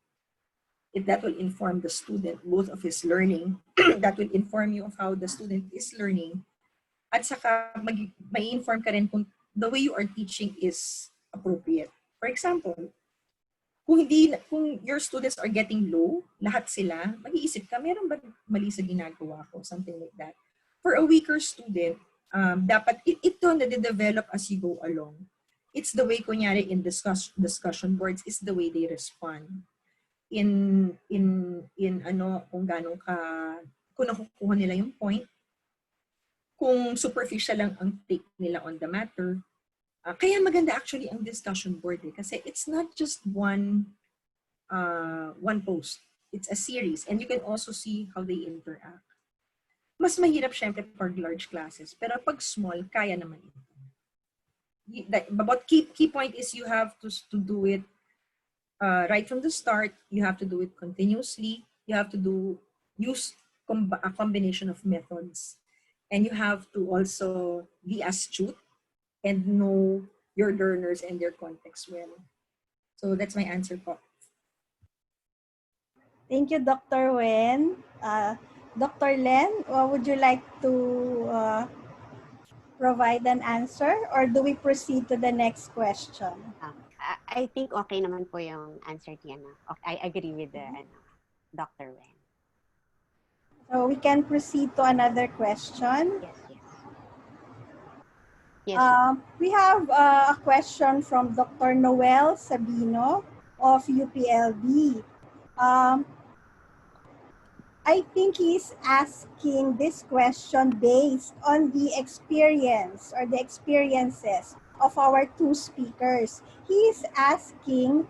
D: if that will inform the student both of his learning, that will inform you of how the student is learning, at saka may inform ka rin kung the way you are teaching is appropriate. For example, kung your students are getting low, lahat sila, mag-iisip ka, meron ba mali sa ginagawa ko? Something like that. For a weaker student, dapat ito na de-develop as you go along. It's the way, kunyari, in discussion boards, is the way they respond. In ano, kung gano'n ka, kung nakukuha nila yung point, kung superficial lang ang take nila on the matter. Kaya maganda actually ang discussion board kasi it's not just one post. It's a series, and you can also see how they interact. Mas mahirap syempre pag large classes, pero pag small, kaya naman ito. But key point is you have to do it right from the start. You have to do it continuously. You have to use a combination of methods. And you have to also be astute and know your learners and their context well. So that's my answer po.
A: Thank you, Dr. Wen. Dr. Len, would you like to provide an answer, or do we proceed to the next question?
C: I think okay naman po yung answer niya na. Okay, I agree with the Dr. Wen.
A: So we can proceed to another question.
C: Yes, yes. Yes.
A: We have a question from Dr. Noel Sabino of UPLB. I think he's asking this question based on the experience or the experiences of our two speakers. He's asking,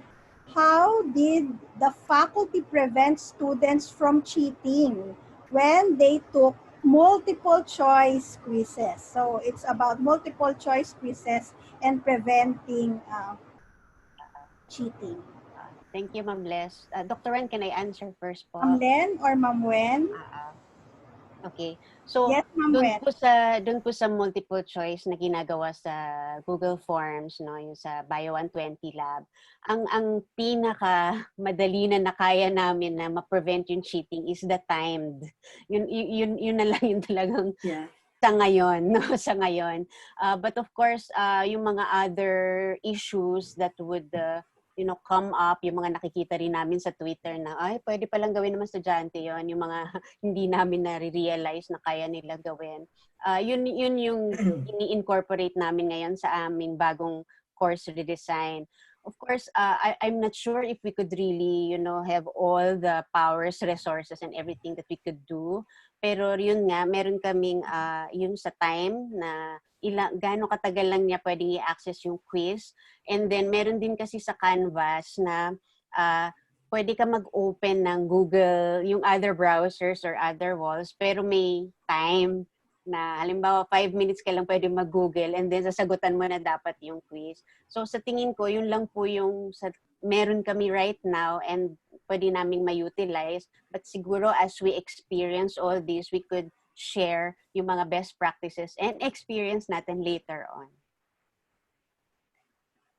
A: how did the faculty prevent students from cheating when they took multiple choice quizzes? So it's about multiple choice quizzes and preventing cheating.
C: Thank you, Ma'am Les. Dr. Wen, can I answer first po?
A: Ma'am Len or Ma'am Wen?
C: Okay. So,
A: yes,
C: doon po sa multiple choice na ginagawa sa Google Forms, no, yung sa Bio 120 Lab, ang pinaka madali na nakaya namin na ma-prevent yung cheating is the timed. Yun na lang yung talagang sa ngayon, no, sa ngayon. But of course, yung mga other issues that would come up, yung mga nakikita rin namin sa Twitter na, ay, pwede palang gawin naman estudyante yon, yung mga hindi namin na-realize na kaya nila gawin. Yun yung ini-incorporate namin ngayon sa aming bagong course redesign. Of course, I'm not sure if we could really, have all the powers, resources, and everything that we could do. Pero yun nga, meron kaming yun sa time na gaano katagal lang niya pwedeng i-access yung quiz. And then, meron din kasi sa Canvas na pwede ka mag-open ng Google, yung other browsers or other walls, pero may time. na halimbawa 5 minutes ka lang pwede mag-Google and then sasagutan mo na dapat yung quiz. So sa tingin ko, yun lang po yung meron kami right now and pwede naming ma-utilize. But siguro as we experience all this, we could share yung mga best practices and experience natin later on.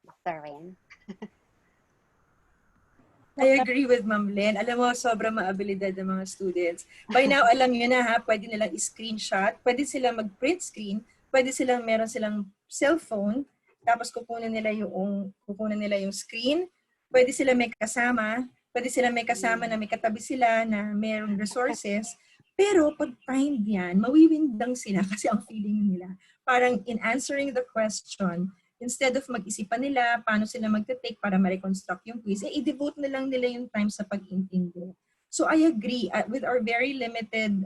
C: Dr. Ren?
D: I agree with Ma'am Len. Alam mo, sobrang maabilidad ng mga students. By now, alam nyo na ha, pwede nilang i-screenshot, pwede silang mag-print screen, pwede silang, meron silang cellphone, tapos kukunin nila yung screen, pwede sila may kasama, na may katabi sila na mayroong resources, pero pag timed yan, mawiwindang sila kasi ang feeling nila, parang in answering the question, instead of mag-isipan nila paano sila mag-take para ma-reconstruct yung quiz, i-devote na lang nila yung time sa pag-intindi. So I agree with our very limited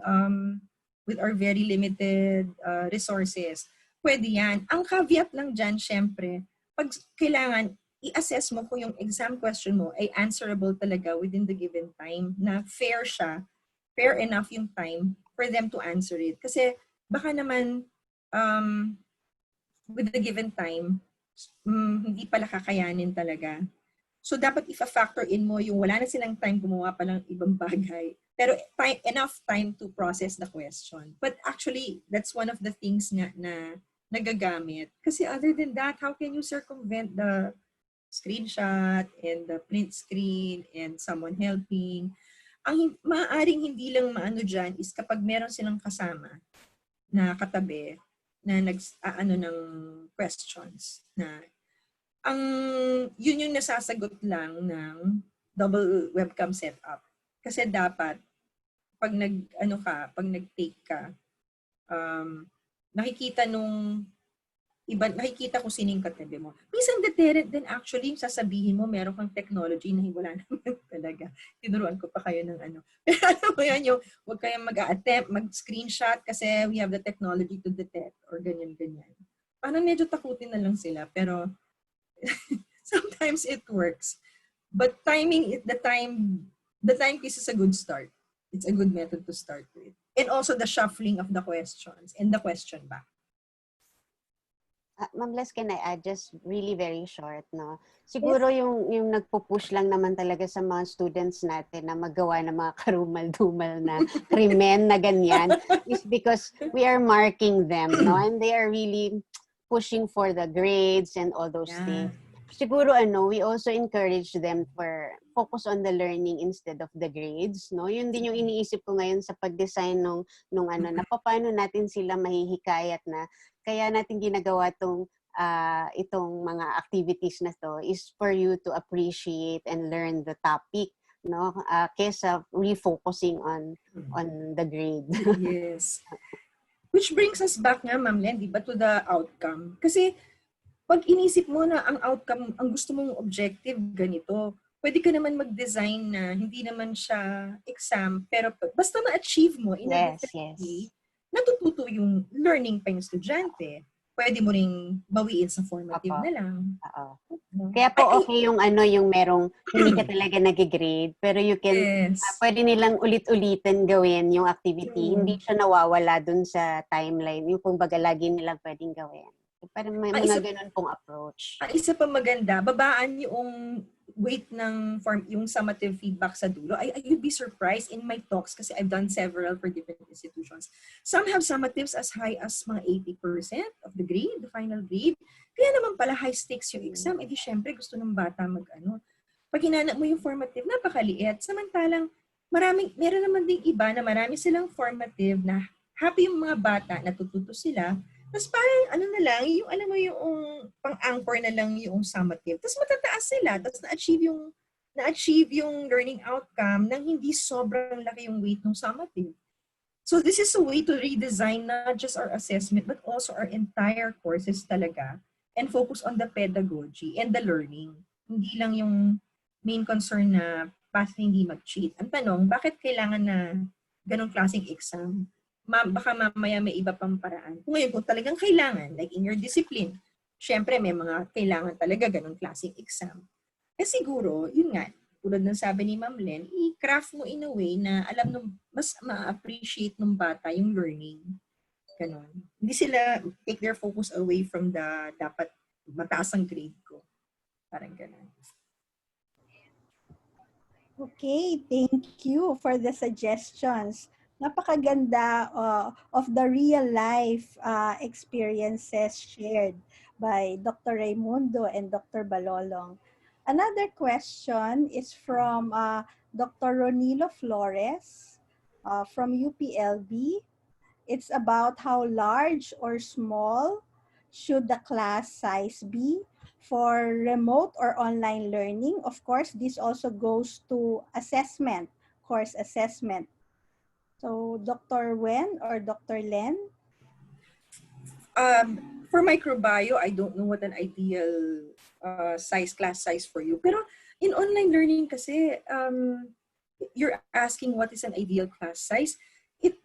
D: resources. Pwede yan. Ang caveat lang dyan, syempre, pag kailangan i-assess mo kung yung exam question mo ay answerable talaga within the given time, na fair siya, fair enough yung time for them to answer it. Kasi baka naman with the given time, hindi pala kakayanin talaga. So, dapat i-factor in mo yung wala na silang time gumawa pa ng ibang bagay. Pero enough time to process the question. But actually, that's one of the things na nagagamit. Kasi other than that, how can you circumvent the screenshot and the print screen and someone helping? Ang maaaring hindi lang maano dyan is kapag meron silang kasama na katabi, na nag-ano ng questions na yun yung nasasagot lang ng double webcam setup. Kasi dapat pag nag-take ka, nakikita kung sino yung katabi mo. Minsan deterrent din actually yung sasabihin mo meron kang technology na wala naman talaga. Tinuruan ko pa kayo ng ano. Pero ano mo yan yung huwag kayong mag-attempt, mag-screenshot kasi we have the technology to detect or ganyan-ganyan. Parang medyo takutin na lang sila pero sometimes it works. But the time quiz is a good start. It's a good method to start with. And also the shuffling of the questions and the question back.
C: Ma'am Les, can I add just really very short, no? Siguro yung nagpo-push lang naman talaga sa mga students natin na magawa ng mga karumal-dumal na krimen na ganyan is because we are marking them, no? And they are really pushing for the grades and all those things. Siguro we also encourage them for focus on the learning instead of the grades, no? Yun din yung iniisip ko ngayon sa pag-design nung na paano natin sila mahihikayat na kaya natin ginagawa itong mga activities na to is for you to appreciate and learn the topic, no? Kesa refocusing on the grade.
D: Yes. Which brings us back nga, Ma'am Len, di ba, to the outcome. Kasi pag inisip mo na ang outcome, ang gusto mong objective, ganito, pwede ka naman mag-design na hindi naman siya exam, pero basta ma-achieve mo in a different way, natututo yung learning pa yung estudyante. Pwede mo ring bawiin sa formative na lang.
C: Kaya po okay yung yung merong hindi ka talaga nag-grade, pero you can, pwede nilang ulit-ulitin gawin yung activity. Hindi siya nawawala dun sa timeline. Yung kumbaga lagi nilang pwedeng gawin. Parang may mga ganun pong approach.
D: Isa pa maganda, babaan yung weight ng yung summative feedback sa dulo. You'd be surprised in my talks kasi I've done several for different institutions. Some have summatives as high as mga 80% of the grade, the final grade. Kaya naman pala high stakes yung exam. Eh di syempre gusto ng bata Pag hinanap mo yung formative, napakaliit. Samantalang meron naman ding iba na marami silang formative na happy yung mga bata, natututo sila. Tapos parang na lang, yung alam mo yung pang-anchor na lang yung summative. Tapos matataas sila. Tapos na-achieve yung learning outcome nang hindi sobrang laki yung weight ng summative. So this is a way to redesign not just our assessment but also our entire courses talaga and focus on the pedagogy and the learning. Hindi lang yung main concern na passing hindi mag-cheat. Ang tanong, bakit kailangan na ganong klaseng exam? Baka mamaya may iba pang paraan. Kung ngayon, kung talagang kailangan, like in your discipline, syempre may mga kailangan talaga ganong klaseng exam. Eh siguro, yun nga, tulad ng sabi ni Ma'am Len, i-craft mo in a way na alam mas ma-appreciate ng bata yung learning. Ganon. Hindi sila take their focus away from the dapat mataas ang grade ko. Parang ganon.
A: Okay, thank you for the suggestions. Napakaganda of the real life experiences shared by Dr. Raimundo and Dr. Balolong. Another question is from Dr. Ronilo Flores from UPLB. It's about how large or small should the class size be for remote or online learning. Of course, this also goes to assessment, course assessment. So Dr. Wen or Dr. Len?
D: For microbio, I don't know what an ideal class size for you. Pero in online learning kasi, you're asking what is an ideal class size.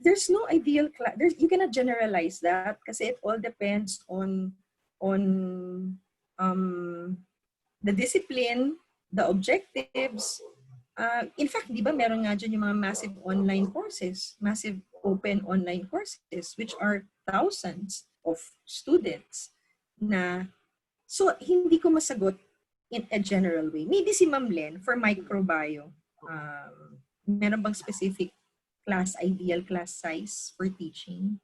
D: There's no ideal class. You cannot generalize that kasi it all depends on the discipline, the objectives. In fact, di ba meron nga dyan yung mga massive online courses, massive open online courses, which are thousands of students na, so hindi ko masagot in a general way. Maybe si Ma'am Len, for microbio, meron bang specific ideal class size for teaching?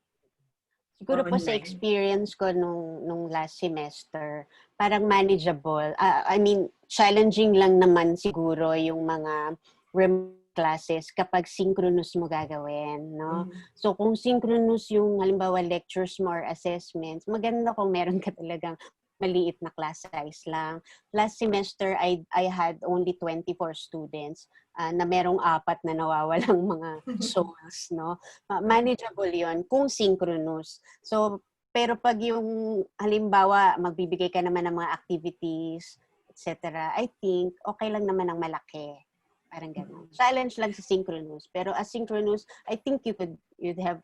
C: Siguro po sa
D: Online.
C: experience ko nung last semester, parang manageable. I mean, challenging lang naman siguro yung mga remote classes kapag synchronous mo gagawin, no? So kung synchronous yung halimbawa lectures mo or assessments, maganda kung meron ka talagang maliit na class size lang. Last semester, I had only 24 students na merong 4 na nawawalang mga souls, no? Manageable yon kung synchronous. So, pero pag yung halimbawa, magbibigay ka naman ng mga activities, etc., I think okay lang naman ang malaki. Parang gano'n. Challenge lang sa synchronous. Pero asynchronous, I think you'd have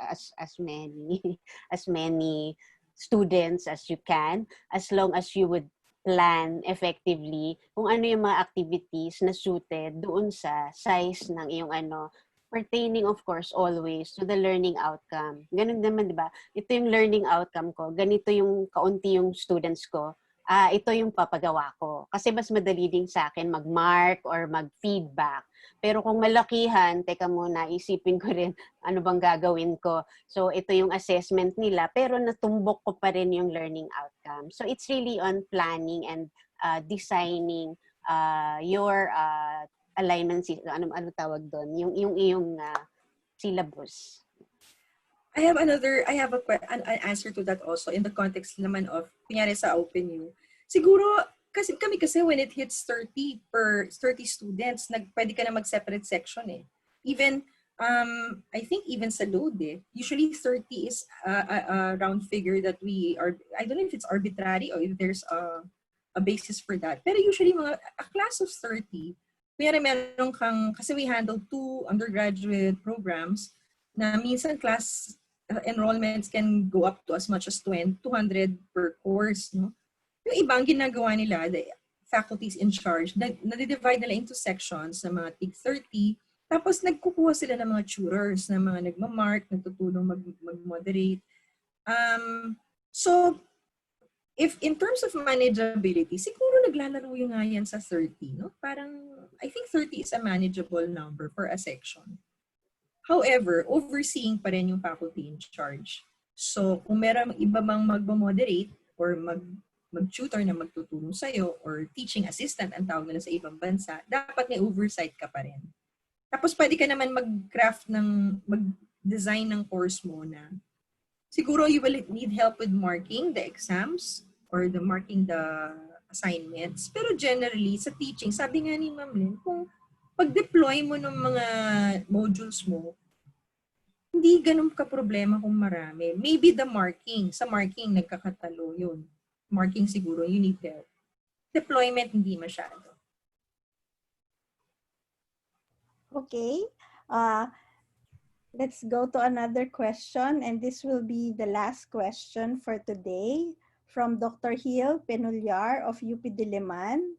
C: as many students as you can, as long as you would plan effectively kung ano yung mga activities na suited doon sa size ng iyong pertaining of course always to the learning outcome. Ganun naman, di ba? Ito yung learning outcome ko. Ganito yung kaunti yung students ko. Ito yung papagawa ko. Kasi mas madali din sa akin mag-mark or mag-feedback. Pero kung malakihan, teka muna, isipin ko rin ano bang gagawin ko. So ito yung assessment nila, pero natumbok ko pa rin yung learning outcome. So it's really on planning and designing your alignment, ano tawag doon? Yung iyong syllabus.
D: I have an answer to that also in the context naman of, kunyari sa OpenU. Siguro, kasi when it hits 30 students, pwede ka na mag-separate section eh. Even, I think even sa load eh. Usually 30 is a round figure that I don't know if it's arbitrary or if there's a basis for that. Pero usually a class of 30, kunyari meron kang, kasi we handle 2 undergraduate programs, na minsan class enrollments can go up to as much as 200 per course, no? Yung ibang ginagawa nila, the faculties in charge, na-divide nila into sections na mga tig 30, tapos nagkukuha sila ng mga tutors, na mga nagmamark, nagtutulong mag-moderate. So, if in terms of manageability, siguro naglalaro yung nga yan sa 30, no? Parang, I think 30 is a manageable number for a section. However, overseeing pa rin yung faculty in charge. So, kung meron iba mang mag-moderate or mag-tutor na magtutulong sa'yo or teaching assistant ang tawag nila sa ibang bansa, dapat may oversight ka pa rin. Tapos, pwede ka naman mag-design ng course mo na siguro you will need help with marking the exams or marking the assignments. Pero generally, sa teaching, sabi nga ni Ma'am Lynn, kung pag-deploy mo ng mga modules mo, hindi ganun ka-problema kung marami. Maybe the marking. Sa marking, nagkakatalo yun. Marking siguro, you need help. Deployment, hindi masyado.
A: Okay. Let's go to another question. And this will be the last question for today from Dr. Hill Penulyar of UP Diliman.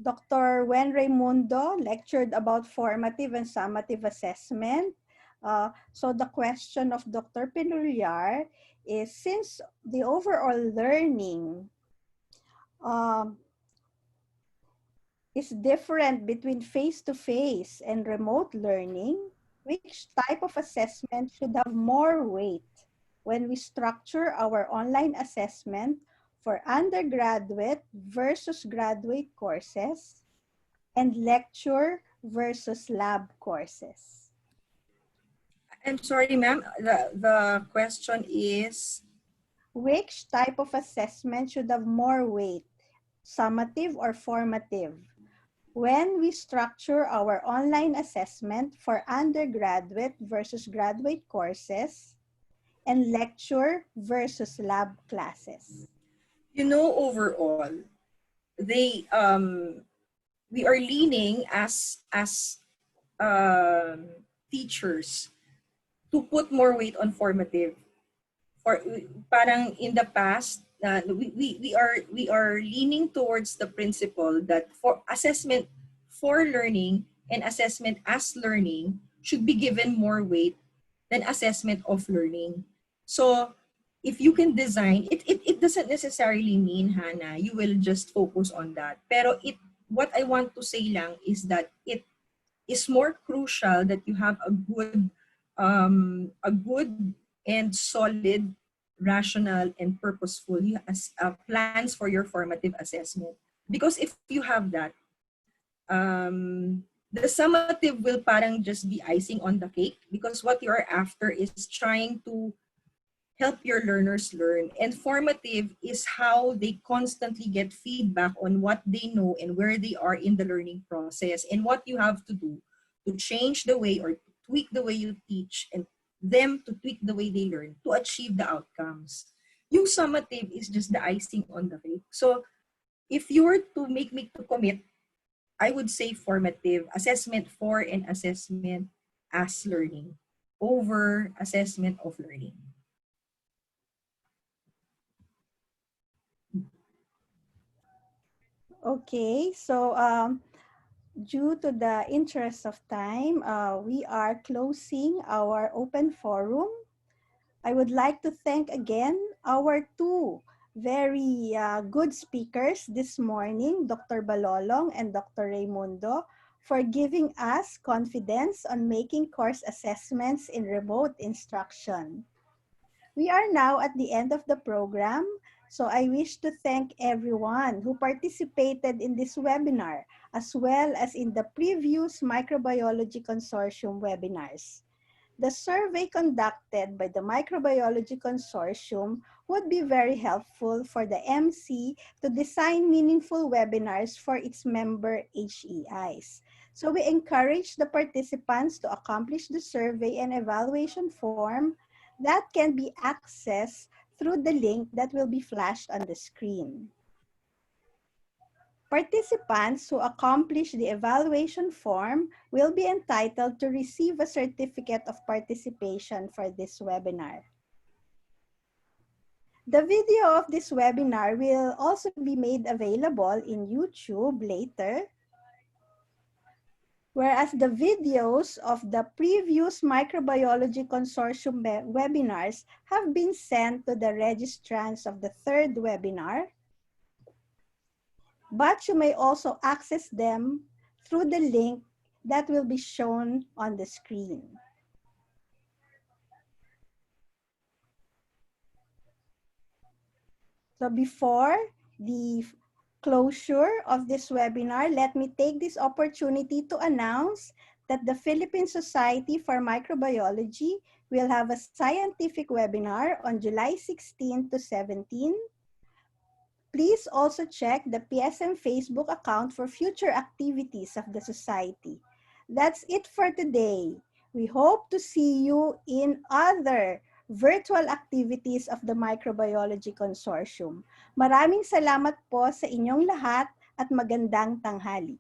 A: Dr. Wen Raimundo lectured about formative and summative assessment. So the question of Dr. Penuriar is, since the overall learning um, is different between face-to-face and remote learning, which type of assessment should have more weight when we structure our online assessment for undergraduate versus graduate courses and lecture versus lab courses?
D: I'm sorry, ma'am. The question is,
A: Which type of assessment should have more weight, summative or formative, when we structure our online assessment for undergraduate versus graduate courses and lecture versus lab classes?
D: you know, overall, they we are leaning as teachers to put more weight on formative. For parang in the past, we are leaning towards the principle that for assessment for learning and assessment as learning should be given more weight than assessment of learning. So if you can design it doesn't necessarily mean, Hannah, you will just focus on that. Pero what I want to say lang is that it is more crucial that you have a good and solid, rational, and purposeful plans for your formative assessment. Because if you have that, the summative will parang just be icing on the cake, because what you are after is trying to help your learners learn. And formative is how they constantly get feedback on what they know and where they are in the learning process and what you have to do to change the way or tweak the way you teach and them to tweak the way they learn to achieve the outcomes. Yung summative is just the icing on the cake. So if you were to make me to commit, I would say formative, assessment for and assessment as learning over assessment of learning.
A: Okay, so due to the interest of time, we are closing our open forum. I would like to thank again our two very good speakers this morning, Dr. Balolong and Dr. Raimundo, for giving us confidence on making course assessments in remote instruction. We are now at the end of the program, so I wish to thank everyone who participated in this webinar, as well as in the previous Microbiology Consortium webinars. The survey conducted by the Microbiology Consortium would be very helpful for the MC to design meaningful webinars for its member HEIs. So we encourage the participants to accomplish the survey and evaluation form that can be accessed through the link that will be flashed on the screen. Participants who accomplish the evaluation form will be entitled to receive a certificate of participation for this webinar. The video of this webinar will also be made available in YouTube later, whereas the videos of the previous Microbiology Consortium webinars have been sent to the registrants of the third webinar, but you may also access them through the link that will be shown on the screen. So before the closure of this webinar, let me take this opportunity to announce that the Philippine Society for Microbiology will have a scientific webinar on July 16 to 17. Please also check the PSM Facebook account for future activities of the Society. That's it for today. We hope to see you in other virtual activities of the Microbiology Consortium. Maraming salamat po sa inyong lahat at magandang tanghali.